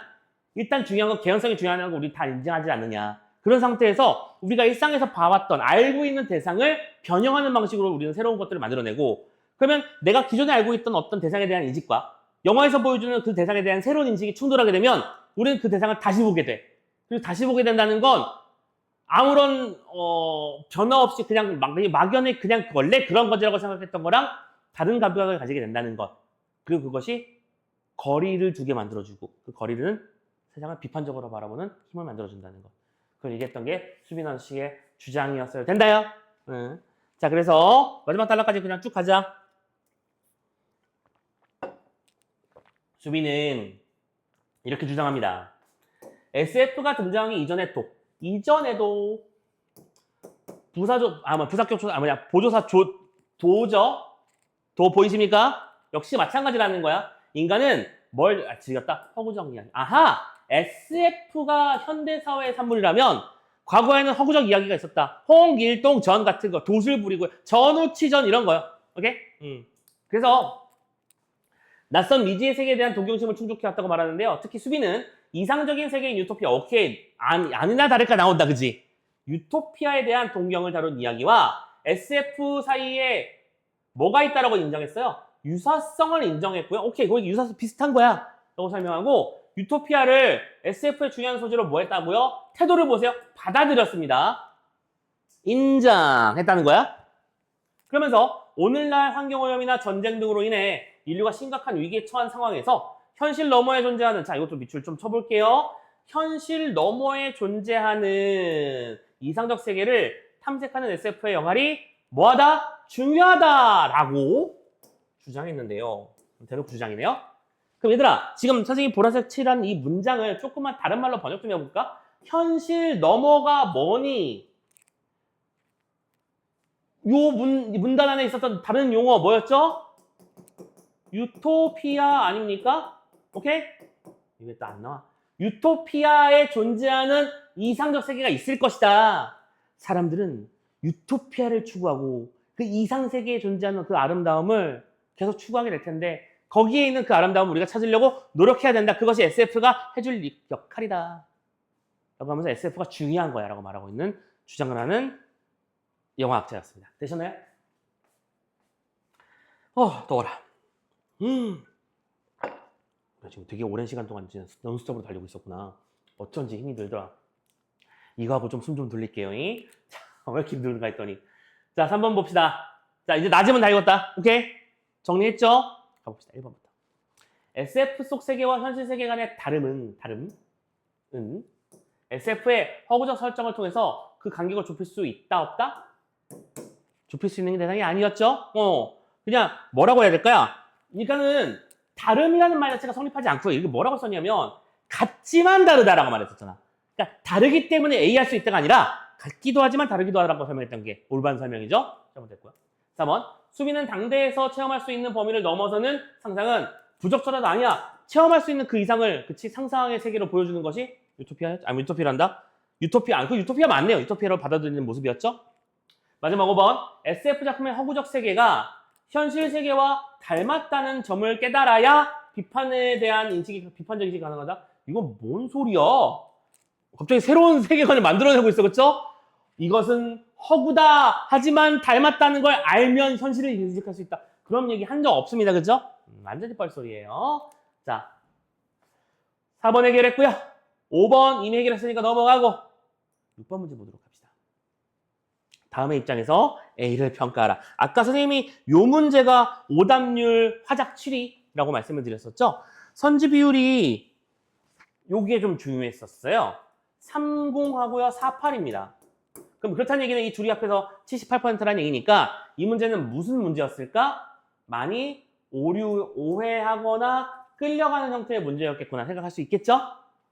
일단 중요한 건 개연성이 중요하다는 거 우리 다 인정하지 않느냐. 그런 상태에서 우리가 일상에서 봐왔던 알고 있는 대상을 변형하는 방식으로 우리는 새로운 것들을 만들어내고 그러면 내가 기존에 알고 있던 어떤 대상에 대한 인식과 영화에서 보여주는 그 대상에 대한 새로운 인식이 충돌하게 되면 우리는 그 대상을 다시 보게 돼. 그리고 다시 보게 된다는 건 아무런 변화 없이 그냥 막연히 그냥 원래 그런 거지라고 생각했던 거랑 다른 감각을 가지게 된다는 것. 그리고 그것이 거리를 두게 만들어주고 그 거리는 세상을 비판적으로 바라보는 힘을 만들어준다는 것. 그걸 얘기했던 게 수빈원 씨의 주장이었어요. 된다요? 응. 자, 그래서 마지막 단락까지 그냥 쭉 가자. 수빈은 이렇게 주장합니다. SF가 등장하기 이전에도 보조사 도 보이십니까? 역시 마찬가지라는 거야. 인간은 지겼다? 허구적 이야기. 아하! SF가 현대사회의 산물이라면 과거에는 허구적 이야기가 있었다. 홍길동 전 같은 거, 도술 부리고, 전우치전 이런 거요. 오케이? 그래서 낯선 미지의 세계에 대한 동경심을 충족해왔다고 말하는데요. 특히 수빈은 이상적인 세계인 유토피아, 오케이, 아니나 다를까 나온다, 그지? 유토피아에 대한 동경을 다룬 이야기와 SF 사이에 뭐가 있다라고 인정했어요? 유사성을 인정했고요. 오케이, 거기 유사성 비슷한 거야. 라고 설명하고 유토피아를 SF의 중요한 소재로 뭐 했다고요? 태도를 보세요. 받아들였습니다. 인정했다는 거야. 그러면서 오늘날 환경오염이나 전쟁 등으로 인해 인류가 심각한 위기에 처한 상황에서 현실 너머에 존재하는, 자, 이것도 밑줄 좀 쳐볼게요. 현실 너머에 존재하는 이상적 세계를 탐색하는 SF의 역할이 뭐하다? 중요하다라고 주장했는데요. 대놓고 주장이네요. 그럼 얘들아, 지금 선생님이 보라색 칠한 이 문장을 조금만 다른 말로 번역 좀 해볼까? 현실 너머가 뭐니? 요 문단 안에 있었던 다른 용어 뭐였죠? 유토피아 아닙니까? 오케이? 이게 또 안 나와. 유토피아에 존재하는 이상적 세계가 있을 것이다. 사람들은 유토피아를 추구하고 그 이상 세계에 존재하는 그 아름다움을 계속 추구하게 될 텐데 거기에 있는 그 아름다움을 우리가 찾으려고 노력해야 된다. 그것이 SF가 해줄 역할이다. 라고 하면서 SF가 중요한 거야 라고 말하고 있는 주장을 하는 영화학자였습니다. 되셨나요? 더워라. 지금 되게 오랜 시간 동안 논스톱으로 달리고 있었구나. 어쩐지 힘이 들더라. 이거 하고 좀 숨 좀 돌릴게요. 자, 왜 이렇게 힘들는가 했더니. 자, 3번 봅시다. 자, 이제 낮으면 다 읽었다. 오케이? 정리했죠? 가봅시다. 1번부터. SF 속 세계와 현실 세계 간의 다름은 SF의 허구적 설정을 통해서 그 간격을 좁힐 수 있다, 없다? 좁힐 수 있는 대상이 아니었죠? 그냥 뭐라고 해야 될까요? 그러니까는 다름이라는 말 자체가 성립하지 않고요. 이게 뭐라고 썼냐면 같지만 다르다라고 말했었잖아. 그러니까 다르기 때문에 A 할 수 있다가 아니라 같기도 하지만 다르기도 하다라고 설명했던 게 올바른 설명이죠. 잘못됐고요. 3번. 수빈은 당대에서 체험할 수 있는 범위를 넘어서는 상상은 부적절하다. 아니야. 체험할 수 있는 그 이상을 상상의 세계로 보여주는 것이 유토피아였죠? 아니, 유토피아란다? 유토피아, 그 유토피아 맞네요. 유토피아로 받아들이는 모습이었죠? 마지막 5번. SF 작품의 허구적 세계가 현실 세계와 닮았다는 점을 깨달아야 비판에 대한 비판적 인식이 가능하다? 이건 뭔 소리야? 갑자기 새로운 세계관을 만들어내고 있어, 그쵸? 이것은 허구다. 하지만 닮았다는 걸 알면 현실을 인식할 수 있다. 그런 얘기 한 적 없습니다, 그죠? 완전히 뻘소리예요. 자, 4번 해결했고요. 5번 이미 해결했으니까 넘어가고 6번 문제 보도록 합시다. 다음의 입장에서 A를 평가하라. 아까 선생님이 요 문제가 오답률 화작 7위라고 말씀을 드렸었죠. 선지 비율이 여기에 좀 중요했었어요. 30하고요. 48입니다. 그럼 그렇다는 얘기는 이 둘이 합해서 78%라는 얘기니까 이 문제는 무슨 문제였을까? 많이 오류, 오해하거나 끌려가는 형태의 문제였겠구나 생각할 수 있겠죠?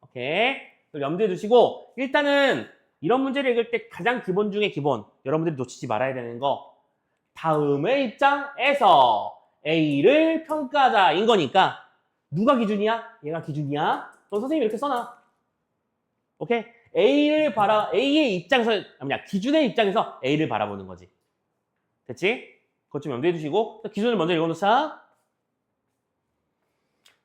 오케이. 염두에 두시고 일단은 이런 문제를 읽을 때 가장 기본 중에 기본 여러분들이 놓치지 말아야 되는 거 다음의 입장에서 A를 평가하자인 거니까 누가 기준이야? 얘가 기준이야? 그럼 선생님이 이렇게 써놔. 오케이? A의 입장에서 기준의 입장에서 A를 바라보는 거지. 됐지? 그것 좀 염두에 두시고 기준을 먼저 읽어놓자.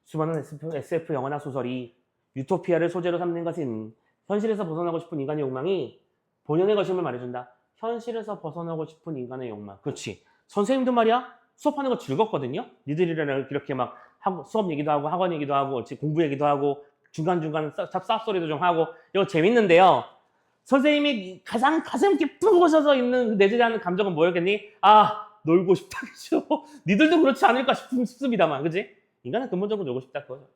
수많은 SF 영화나 소설이 유토피아를 소재로 삼는 것은 현실에서 벗어나고 싶은 인간의 욕망이 본연의 것임을 말해준다. 현실에서 벗어나고 싶은 인간의 욕망. 그렇지. 선생님도 말이야 수업하는 거 즐겁거든요. 니들이랑 이렇게 막 수업 얘기도 하고 학원 얘기도 하고 공부 얘기도 하고 중간중간 쌉소리도 좀 하고 이거 재밌는데요. 선생님이 가장 가슴 깊은 곳에서 있는 내재하는 감정은 뭐였겠니? 아 놀고 싶다 그죠? 니들도 그렇지 않을까 싶습니다만 그지? 인간은 근본적으로 놀고 싶다 그거죠.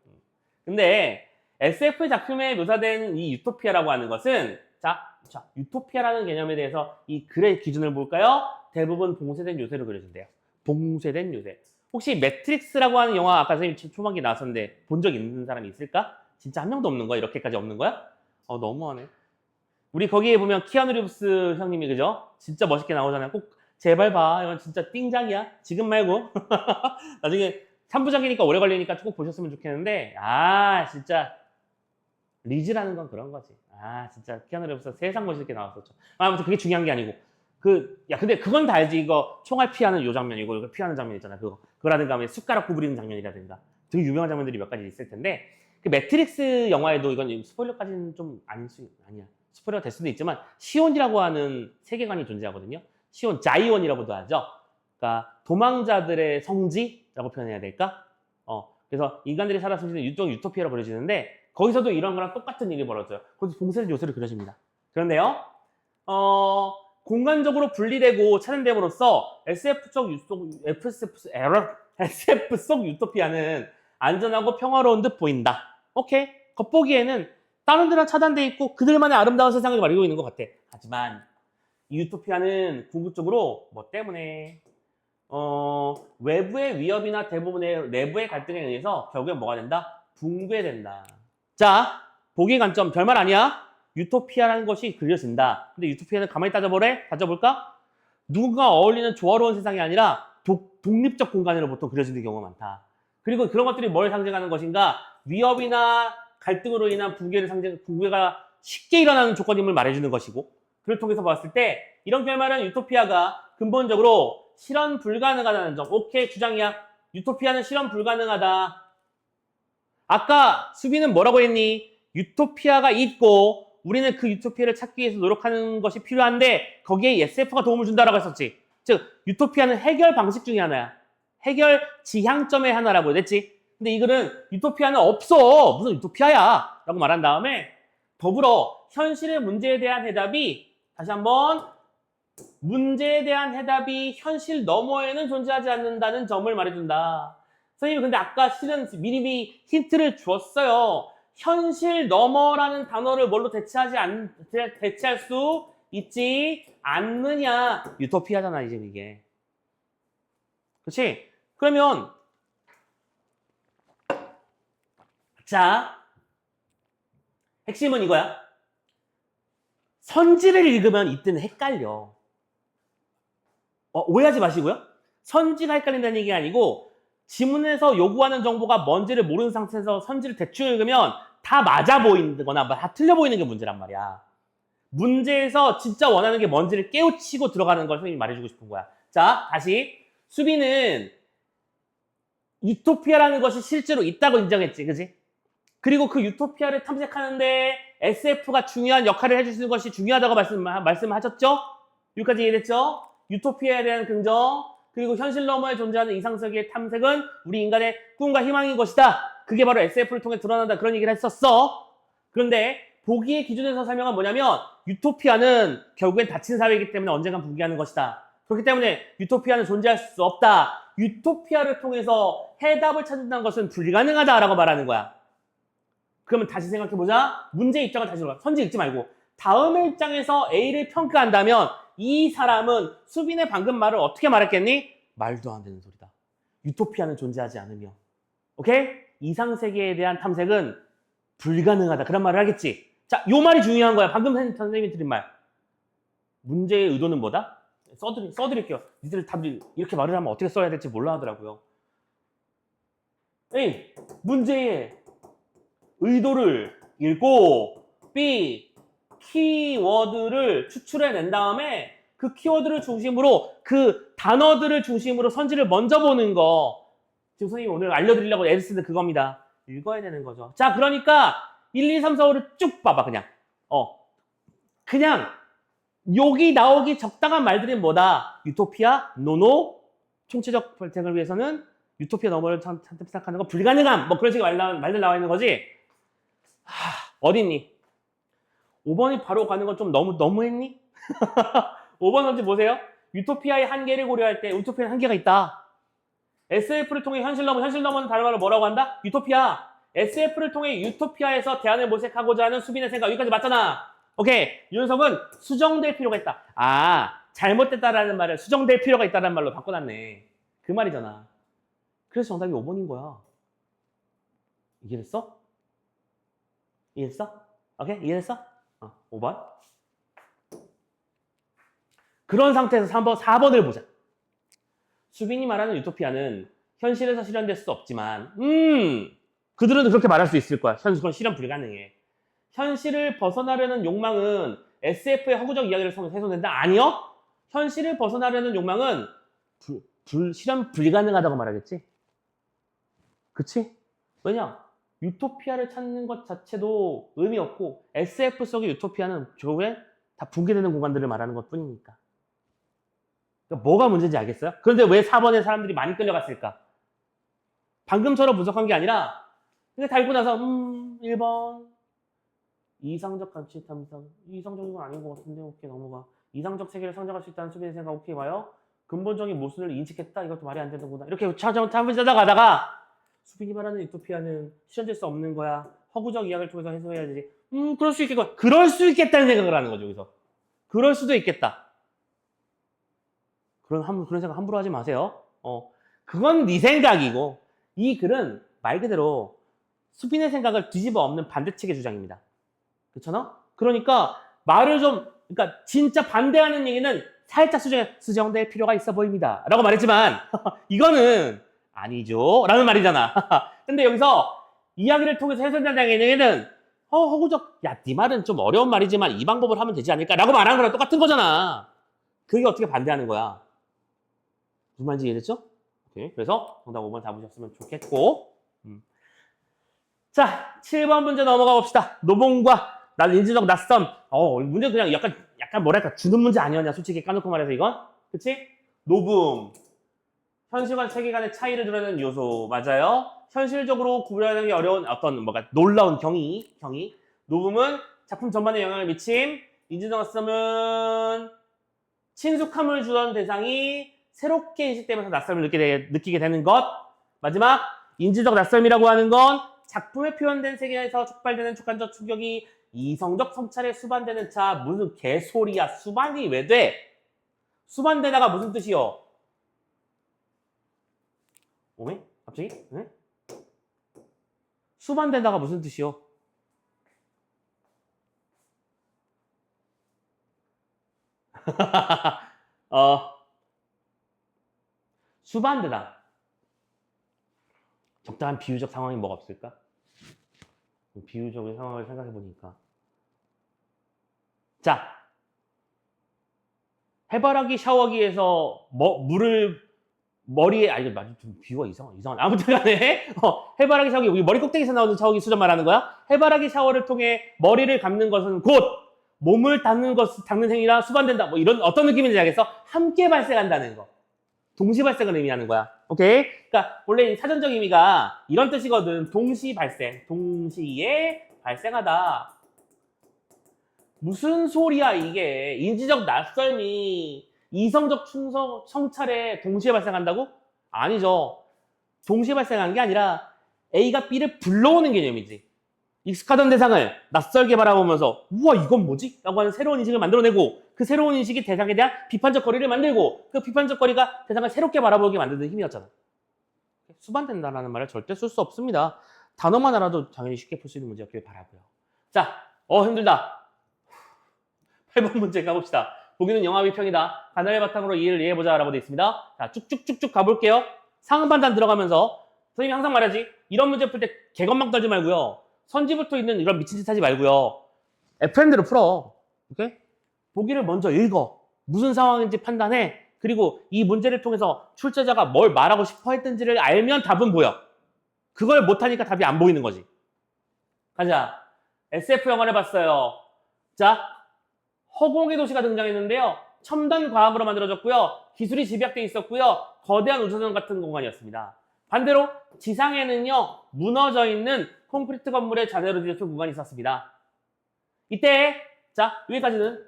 근데 SF 작품에 묘사된 이 유토피아라고 하는 것은 자 유토피아라는 개념에 대해서 이 글의 기준을 볼까요? 대부분 봉쇄된 요새로 그려진대요. 봉쇄된 요새. 혹시 매트릭스라고 하는 영화 아까 선생님 초반기에 나왔었는데 본 적 있는 사람이 있을까? 진짜 한 명도 없는 거야? 이렇게까지 없는 거야? 너무하네. 우리 거기에 보면 키아누 리브스 형님이 그죠? 진짜 멋있게 나오잖아요. 꼭 제발 봐. 이건 진짜 띵작이야. 지금 말고. 나중에 3부작이니까 오래 걸리니까 꼭 보셨으면 좋겠는데 진짜 리즈라는 건 그런 거지. 진짜 키아누 리브스 세상 멋있게 나왔었죠. 아무튼 그게 중요한 게 아니고 근데 그건 다 알지. 이거 총알 피하는 요 장면이고 이거 피하는 장면 있잖아. 그거라든가 숟가락 구부리는 장면이라든가 되게 유명한 장면들이 몇 가지 있을 텐데 그 매트릭스 영화에도 이건 스포일러까지는 좀 아니야. 스포일러가 될 수도 있지만 시온이라고 하는 세계관이 존재하거든요. 시온, 자이온이라고도 하죠. 그러니까 도망자들의 성지라고 표현해야 될까? 그래서 인간들이 살아 숨쉬는 유토피아로 그려지는데 거기서도 이런 거랑 똑같은 일이 벌어져요. 거기서 봉쇄된 요소를 그려집니다. 그런데요, 공간적으로 분리되고 차단됨으로써 SF 속 유토피아는 안전하고 평화로운 듯 보인다. 오케이. 겉보기에는 다른 데랑 차단돼 있고 그들만의 아름다운 세상을 말하고 있는 것 같아. 하지만 이 유토피아는 궁극적으로 뭐 때문에 외부의 위협이나 대부분의 내부의 갈등에 의해서 결국엔 뭐가 된다? 붕괴된다. 자, 보기의 관점 별말 아니야. 유토피아라는 것이 그려진다. 근데 유토피아는 가만히 따져볼까? 누군가 어울리는 조화로운 세상이 아니라 독립적 공간으로 보통 그려지는 경우가 많다. 그리고 그런 것들이 뭘 상징하는 것인가? 위협이나 갈등으로 인한 붕괴가 쉽게 일어나는 조건임을 말해주는 것이고 그를 통해서 봤을 때 이런 결말은 유토피아가 근본적으로 실현 불가능하다는 점. 오케이, 주장이야. 유토피아는 실현 불가능하다. 아까 수빈은 뭐라고 했니? 유토피아가 있고 우리는 그 유토피아를 찾기 위해서 노력하는 것이 필요한데 거기에 SF가 도움을 준다라고 했었지. 즉 유토피아는 해결 방식 중에 하나야. 해결 지향점의 하나라고 했지. 근데 이 글은 유토피아는 없어. 무슨 유토피아야 라고 말한 다음에 더불어 현실의 문제에 대한 해답이 다시 한번 문제에 대한 해답이 현실 너머에는 존재하지 않는다는 점을 말해준다. 선생님 근데 아까 실은 미리 힌트를 주었어요. 현실 너머라는 단어를 뭘로 대체할 수 있지 않느냐. 유토피아잖아 이제 이게. 그렇지? 그러면 자 핵심은 이거야. 선지를 읽으면 이때는 헷갈려. 오해하지 마시고요. 선지가 헷갈린다는 얘기가 아니고 지문에서 요구하는 정보가 뭔지를 모르는 상태에서 선지를 대충 읽으면 다 맞아 보이거나 다 틀려 보이는 게 문제란 말이야. 문제에서 진짜 원하는 게 뭔지를 깨우치고 들어가는 걸 선생님이 말해주고 싶은 거야. 자, 다시. 수빈은 유토피아라는 것이 실제로 있다고 인정했지, 그지? 그리고 그 유토피아를 탐색하는데 SF가 중요한 역할을 해주시는 것이 중요하다고 말씀하셨죠? 여기까지 이해됐죠? 유토피아에 대한 긍정, 그리고 현실 너머에 존재하는 이상세계의 탐색은 우리 인간의 꿈과 희망인 것이다. 그게 바로 SF를 통해 드러난다. 그런 얘기를 했었어. 그런데 보기의 기준에서 설명은 뭐냐면 유토피아는 결국엔 닫힌 사회이기 때문에 언젠간 붕괴하는 것이다. 그렇기 때문에 유토피아는 존재할 수 없다. 유토피아를 통해서 해답을 찾는다는 것은 불가능하다라고 말하는 거야. 그러면 다시 생각해보자. 문제의 입장을 다시 돌아가. 선지 읽지 말고. 다음의 입장에서 A를 평가한다면 이 사람은 수빈의 방금 말을 어떻게 말했겠니? 말도 안 되는 소리다. 유토피아는 존재하지 않으며. 오케이? 이상 세계에 대한 탐색은 불가능하다. 그런 말을 하겠지. 자, 요 말이 중요한 거야. 방금 선생님이 드린 말. 문제의 의도는 뭐다? 써드릴게요. 니들 다들 이렇게 말을 하면 어떻게 써야 될지 몰라 하더라고요. A. 문제의 의도를 읽고 B. 키워드를 추출해낸 다음에 그 키워드를 중심으로 그 단어들을 중심으로 선지를 먼저 보는 거. 지금 선생님이 오늘 알려드리려고 애를 쓰는 그겁니다. 읽어야 되는 거죠. 자, 그러니까 1, 2, 3, 4, 5를 쭉 봐봐. 그냥 여기 나오기 적당한 말들이 뭐다? 유토피아, 노노, 총체적 발전을 위해서는 유토피아 너머를 생각하는 거 불가능함. 뭐 그런 식의 말들 나와 있는 거지. 어딨니? 5번이 바로 가는 건 좀 너무했니? 5번 문제 보세요. 유토피아의 한계를 고려할 때 유토피아는 한계가 있다. SF를 통해 현실 넘어는 다른 말로 뭐라고 한다? 유토피아. SF를 통해 유토피아에서 대안을 모색하고자 하는 수빈의 생각. 여기까지 맞잖아. 오케이. 윤석은 수정될 필요가 있다. 잘못됐다라는 말을 수정될 필요가 있다는 말로 바꿔놨네. 그 말이잖아. 그래서 정답이 5번인 거야. 이해됐어? 이해됐어? 오케이? 이해됐어? 5번. 그런 상태에서 4번을 보자. 수빈이 말하는 유토피아는 현실에서 실현될 수 없지만 그들은 그렇게 말할 수 있을 거야. 그건 실현 불가능해. 현실을 벗어나려는 욕망은 SF의 허구적 이야기를 통해서 해소된다? 아니요. 현실을 벗어나려는 욕망은 실현 불가능하다고 말하겠지? 그치? 왜냐? 유토피아를 찾는 것 자체도 의미 없고 SF 속의 유토피아는 결국에 다 붕괴되는 공간들을 말하는 것 뿐이니까. 그러니까 뭐가 문제인지 알겠어요? 그런데 왜 4번에 사람들이 많이 끌려갔을까? 방금처럼 분석한 게 아니라 그냥 달고 나서 1번 이상적 가치 탐색 이상적인 건 아닌 것 같은데 오케이 넘어가. 이상적 세계를 상정할 수 있다는 수빈의 생각 오케이 봐요. 근본적인 모순을 인식했다. 이것도 말이 안 되는구나. 이렇게 찾아가다가 수빈이 말하는 유토피아는 실현될 수 없는 거야. 허구적 이야기를 통해서 해소해야 되지. 그럴 수 있겠고 그럴 수 있겠다는 생각을 하는 거죠. 여기서. 그럴 수도 있겠다. 그런 생각 함부로 하지 마세요. 그건 네 생각이고 이 글은 말 그대로 수빈의 생각을 뒤집어 엎는 반대측의 주장입니다. 그렇잖아? 그러니까 말을 그러니까 진짜 반대하는 얘기는 살짝 수정될 필요가 있어 보입니다. 라고 말했지만 이거는 아니죠. 라는 말이잖아. 근데 여기서 이야기를 통해서 해석된다는 얘기는 허구적 네 말은 좀 어려운 말이지만 이 방법을 하면 되지 않을까? 라고 말하는 거랑 똑같은 거잖아. 그게 어떻게 반대하는 거야? 무슨 말인지 이해됐죠? 오케이. 그래서 정답 5번 잡으셨으면 좋겠고 자, 7번 문제 넘어가 봅시다. 노봉과 인지적 낯섦. 문제 그냥 약간 뭐랄까 주는 문제 아니었냐 솔직히 까놓고 말해서 이건. 그치? 노붐. 현실과 세계관의 차이를 드러내는 요소. 맞아요. 현실적으로 구별하는 게 어려운 어떤 놀라운 경이. 노붐은 작품 전반에 영향을 미침. 인지적 낯섦은 친숙함을 주던 대상이 새롭게 인식되면서 낯섦을 느끼게 되는 것. 마지막 인지적 낯섦이라고 하는 건 작품에 표현된 세계에서 촉발되는 촉감적 충격이 이성적 성찰에 수반되는 차. 무슨 개소리야. 수반이 왜 돼? 수반되다가 무슨 뜻이요? 오메? 갑자기? 네? 수반되다가 무슨 뜻이요? 수반되다. 적당한 비유적 상황이 뭐가 없을까? 비유적인 상황을 생각해 보니까. 자, 해바라기 샤워기에서 물을 머리에 좀 비유가 이상하네. 아무튼 간에 해바라기 샤워기 우리 머리 꼭대기에서 나오는 샤워기 수전 말하는 거야. 해바라기 샤워를 통해 머리를 감는 것은 곧 몸을 닦는 행위라 수반된다. 뭐 이런 어떤 느낌인지 알겠어? 함께 발생한다는 거. 동시 발생을 의미하는 거야. 오케이? 그러니까 원래 이 사전적 의미가 이런 뜻이거든. 동시 발생. 동시에 발생하다. 무슨 소리야 이게. 인지적 낯섦이 이성적 성찰에 동시에 발생한다고? 아니죠. 동시에 발생한 게 아니라 A가 B를 불러오는 개념이지. 익숙하던 대상을 낯설게 바라보면서 우와 이건 뭐지? 라고 하는 새로운 인식을 만들어내고 그 새로운 인식이 대상에 대한 비판적 거리를 만들고 그 비판적 거리가 대상을 새롭게 바라보게 만드는 힘이었잖아. 수반된다라는 말을 절대 쓸 수 없습니다. 단어만 알아도 당연히 쉽게 풀 수 있는 문제였길 바라고요. 자, 힘들다. 8번 문제 가봅시다. 보기는 영화 비평이다. 하나의 바탕으로 이해를 이해해보자 라고 되어 있습니다. 자, 쭉쭉쭉쭉 가볼게요. 상황 판단 들어가면서 선생님이 항상 말하지. 이런 문제 풀 때 개건막 떨지 말고요. 선지부터 있는 이런 미친 짓 하지 말고요. FM대로 풀어. 오케이? 보기를 먼저 읽어. 무슨 상황인지 판단해. 그리고 이 문제를 통해서 출제자가 뭘 말하고 싶어 했던지를 알면 답은 보여. 그걸 못하니까 답이 안 보이는 거지. 가자. SF 영화를 봤어요. 자, 허공의 도시가 등장했는데요. 첨단 과학으로 만들어졌고요. 기술이 집약돼 있었고요. 거대한 우주선 같은 공간이었습니다. 반대로 지상에는요. 무너져 있는 콘크리트 건물의 자대로 뒤덮인 구간이 있었습니다. 이때 자, 여기까지는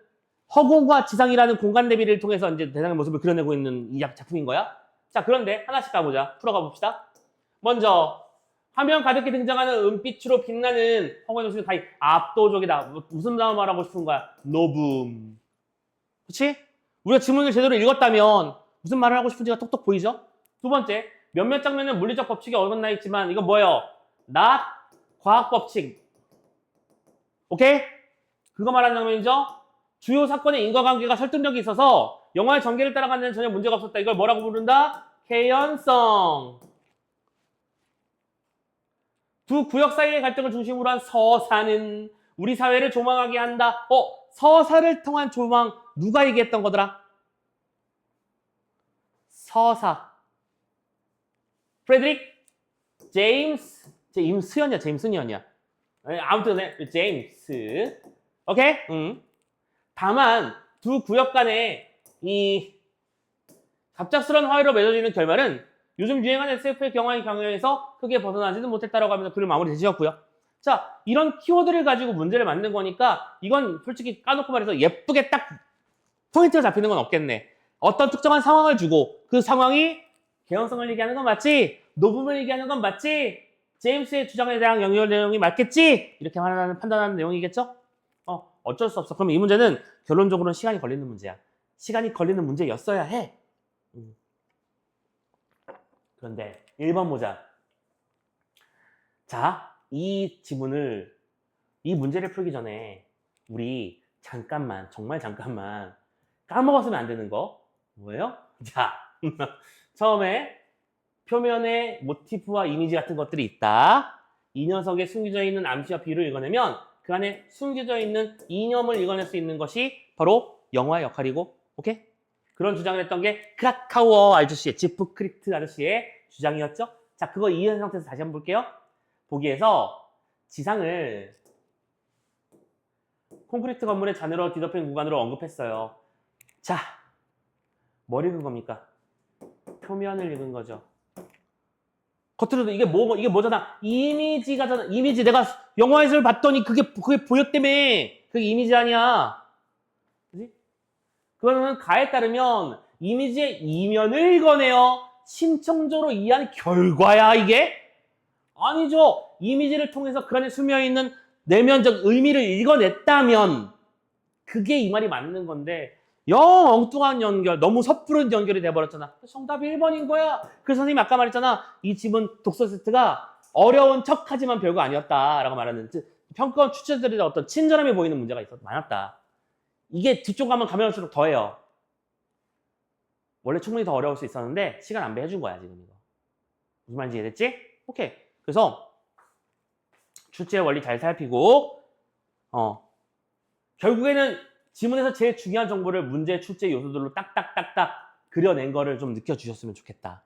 허공과 지상이라는 공간 대비를 통해서 이제 대상의 모습을 그려내고 있는 이 작품인 거야. 자, 그런데 하나씩 가보자. 풀어가 봅시다. 먼저 화면 가득히 등장하는 은빛으로 빛나는 허공의 도시는 가히 압도적이다. 무슨 단어 말하고 싶은 거야? 노붐. 그렇지? 우리가 지문을 제대로 읽었다면 무슨 말을 하고 싶은지가 톡톡 보이죠? 두 번째, 몇몇 장면은 물리적 법칙이 어긋나 있지만 이건 뭐예요? not 과학 법칙. 오케이? 그거 말하는 장면이죠? 주요 사건의 인과관계가 설득력이 있어서 영화의 전개를 따라가는 데는 전혀 문제가 없었다. 이걸 뭐라고 부른다? 개연성. 두 구역 사이의 갈등을 중심으로 한 서사는 우리 사회를 조망하게 한다. 서사를 통한 조망 누가 얘기했던 거더라? 서사. 프레드릭 제임스였냐? 제임슨이었냐? 아무튼 제임스. 오케이? 다만 두 구역 간의 이 갑작스러운 화해로 맺어지는 결말은 요즘 유행하는 SF의 경향에서 크게 벗어나지는 못했다라고 하면서 글을 마무리 지었고요. 자, 이런 키워드를 가지고 문제를 만든 거니까 이건 솔직히 까놓고 말해서 예쁘게 딱 포인트가 잡히는 건 없겠네. 어떤 특정한 상황을 주고 그 상황이 개연성을 얘기하는 건 맞지? 노붐을 얘기하는 건 맞지? 제임스의 주장에 대한 연결 내용이 맞겠지? 이렇게 판단하는 내용이겠죠? 어쩔 수 없어. 그럼 이 문제는 결론적으로는 시간이 걸리는 문제야. 시간이 걸리는 문제였어야 해. 그런데 1번 보자. 자, 이 문제를 풀기 전에 우리 잠깐만, 정말 잠깐만 까먹었으면 안 되는 거 뭐예요? 자, 처음에 표면에 모티프와 이미지 같은 것들이 있다. 이 녀석에 숨겨져 있는 암시와 비유를 읽어내면 그 안에 숨겨져 있는 이념을 읽어낼 수 있는 것이 바로 영화의 역할이고, 오케이? 그런 주장을 했던 게 크라카우어 아저씨의, 지프크리트 아저씨의 주장이었죠? 자, 그거 이해한 상태에서 다시 한번 볼게요. 보기에서 지상을 콘크리트 건물의 잔해로 뒤덮인 구간으로 언급했어요. 자, 뭘 읽은 겁니까? 표면을 읽은 거죠. 겉으로도 이게 뭐잖아? 이미지가잖아. 이미지. 내가 영화에서 봤더니 그게 보였다며. 그게 이미지 아니야. 그지? 그거는 가에 따르면 이미지의 이면을 읽어내요. 심층적으로 이해한 결과야, 이게? 아니죠. 이미지를 통해서 그 안에 스며있는 내면적 의미를 읽어냈다면 그게 이 말이 맞는 건데 영 엉뚱한 연결, 너무 섣부른 연결이 돼버렸잖아. 정답이 1번인 거야. 그래서 선생님이 아까 말했잖아. 이 지문 독서 세트가 어려운 척하지만 별거 아니었다라고 말하는 평가원 출제자들의 어떤 친절함이 보이는 문제가 많았다. 이게 뒤쪽 가면 갈수록 더해요. 원래 충분히 더 어려울 수 있었는데 시간 안 배해준 거야 지금 이거. 무슨 말인지 이해됐지? 오케이. 그래서 출제 원리 잘 살피고 결국에는 지문에서 제일 중요한 정보를 문제 출제 요소들로 딱딱딱딱 그려낸 거를 좀 느껴주셨으면 좋겠다.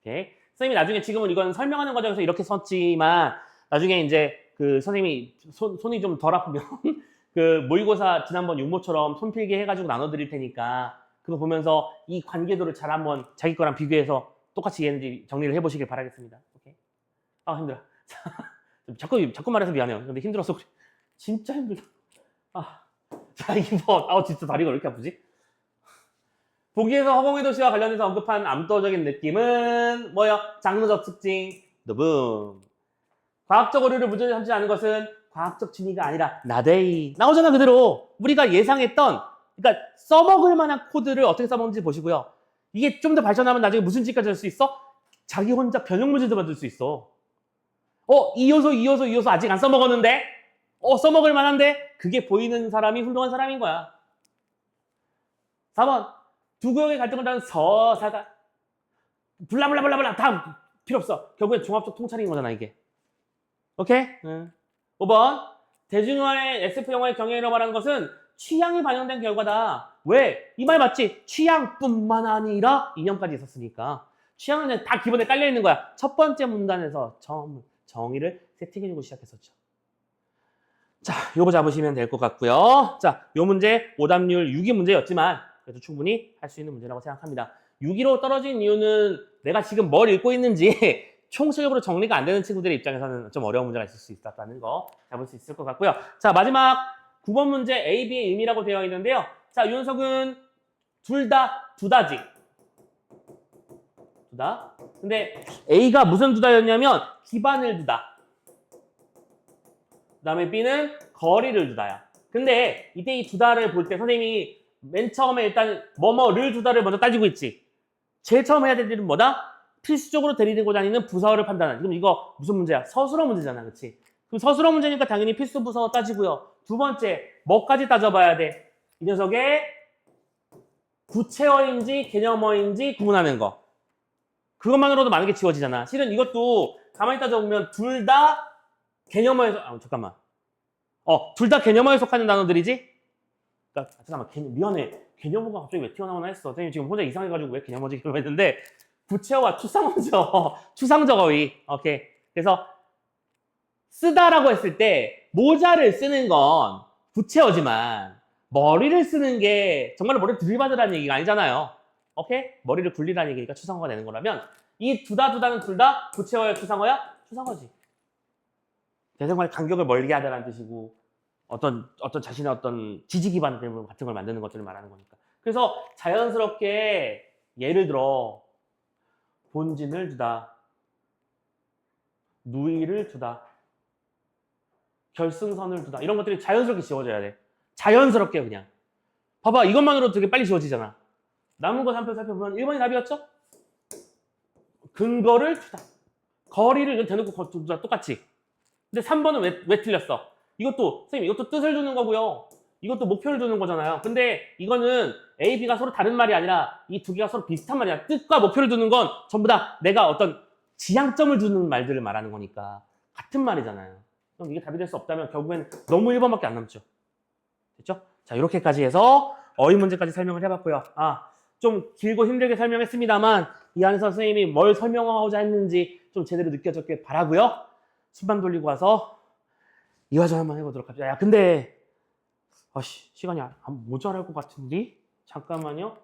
오케이. 선생님이 나중에 지금은 이건 설명하는 과정에서 이렇게 썼지만 나중에 이제 그 선생님이 손이 좀 덜 아프면 그 모의고사 지난번 육모처럼 손필기 해가지고 나눠드릴 테니까 그거 보면서 이 관계도를 잘 한번 자기 거랑 비교해서 똑같이 이해했는지 정리를 해보시길 바라겠습니다. 오케이. 힘들어. 자꾸 말해서 미안해요. 근데 힘들어서 그래. 진짜 힘들다. 자, 2번. 진짜 다리가 왜 이렇게 아프지? 보기에서 허공의 도시와 관련해서 언급한 암도적인 느낌은 뭐예요? 장르적 특징, 노붐. 과학적 오류를 무전히 삼지 않은 것은 과학적 진위가 아니라 나데이. 나오잖아, 그대로. 우리가 예상했던, 그러니까 써먹을 만한 코드를 어떻게 써먹는지 보시고요. 이게 좀 더 발전하면 나중에 무슨 짓까지 할 수 있어? 자기 혼자 변형 문제도 만들 수 있어. 이 요소 아직 안 써먹었는데? 써먹을 만한데? 그게 보이는 사람이 훌륭한 사람인 거야. 4번. 두 구역의 갈등을 다룬 서사가 블라블라블라블라 다음 필요 없어. 결국엔 종합적 통찰인 거잖아 이게. 오케이? 5번. 대중화의 SF 영화의 경향이라고 말하는 것은 취향이 반영된 결과다. 왜? 이 말 맞지? 취향뿐만 아니라 이념까지 있었으니까. 취향은 다 기본에 깔려 있는 거야. 첫 번째 문단에서 정의를 세팅해주고 시작했었죠. 자, 요거 잡으시면 될 것 같고요. 자, 요 문제 오답률 6이 문제였지만 그래도 충분히 할 수 있는 문제라고 생각합니다. 6위로 떨어진 이유는 내가 지금 뭘 읽고 있는지 총체적으로 정리가 안 되는 친구들의 입장에서는 좀 어려운 문제가 있을 수 있다는 거 잡을 수 있을 것 같고요. 자, 마지막 9번 문제 A, B의 의미라고 되어 있는데요. 자, 윤석은 둘 다 두다지. 두다. 근데 A가 무슨 두다였냐면 기반을 두다. 그 다음에 B는 거리를 두다야. 근데 이때 이 두다를 볼 때 선생님이 맨 처음에 일단 뭐뭐를 두다를 먼저 따지고 있지. 제일 처음 해야 될 일은 뭐다? 필수적으로 데리고 다니는 부서를 판단하는. 지금 이거 무슨 문제야? 서술어 문제잖아. 그치? 그럼 서술어 문제니까 당연히 필수 부서 따지고요. 두 번째, 뭐까지 따져봐야 돼? 이 녀석의 구체어인지 개념어인지 구분하는 거. 그것만으로도 많은 게 지워지잖아. 실은 이것도 가만히 따져보면 둘 다 개념어에 잠깐만. 둘 다 개념어에 속하는 단어들이지? 그러니까 잠깐만, 미안해. 개념어가 갑자기 왜 튀어나오나 했어. 선생님 지금 혼자 이상해가지고 왜 개념어지? 이러고 했는데 구체어와 추상어죠. 추상적 어휘. 오케이. 그래서 쓰다라고 했을 때 모자를 쓰는 건 구체어지만 머리를 쓰는 게 정말로 머리를 들이받으라는 얘기가 아니잖아요. 오케이? 머리를 굴리라는 얘기니까 추상어가 되는 거라면 이 두다는 둘 다 구체어야 추상어야? 추상어지. 대상과의 간격을 멀게 하다라는 뜻이고 어떤 자신의 어떤 지지 기반 같은 걸 만드는 것들을 말하는 거니까. 그래서 자연스럽게 예를 들어 본진을 두다, 누이를 두다, 결승선을 두다 이런 것들이 자연스럽게 지워져야 돼. 자연스럽게 그냥. 봐봐, 이것만으로도 되게 빨리 지워지잖아. 남은 거 살펴보면 1번이 답이었죠? 근거를 두다. 거리를 대놓고 두다 똑같이. 근데 3번은 왜 틀렸어? 선생님 이것도 뜻을 두는 거고요. 이것도 목표를 두는 거잖아요. 근데 이거는 A, B가 서로 다른 말이 아니라 이 두 개가 서로 비슷한 말이야. 뜻과 목표를 두는 건 전부 다 내가 어떤 지향점을 두는 말들을 말하는 거니까 같은 말이잖아요. 그럼 이게 답이 될 수 없다면 결국엔 너무 1번밖에 안 남죠. 됐죠? 자, 이렇게까지 해서 어휘 문제까지 설명을 해봤고요. 좀 길고 힘들게 설명했습니다만 이 안에서 선생님이 뭘 설명하고자 했는지 좀 제대로 느껴졌길 바라고요. 순반 돌리고 와서 이화전 한번 해보도록 합시다. 야, 근데 시간이 안 모자랄 것 같은데? 잠깐만요.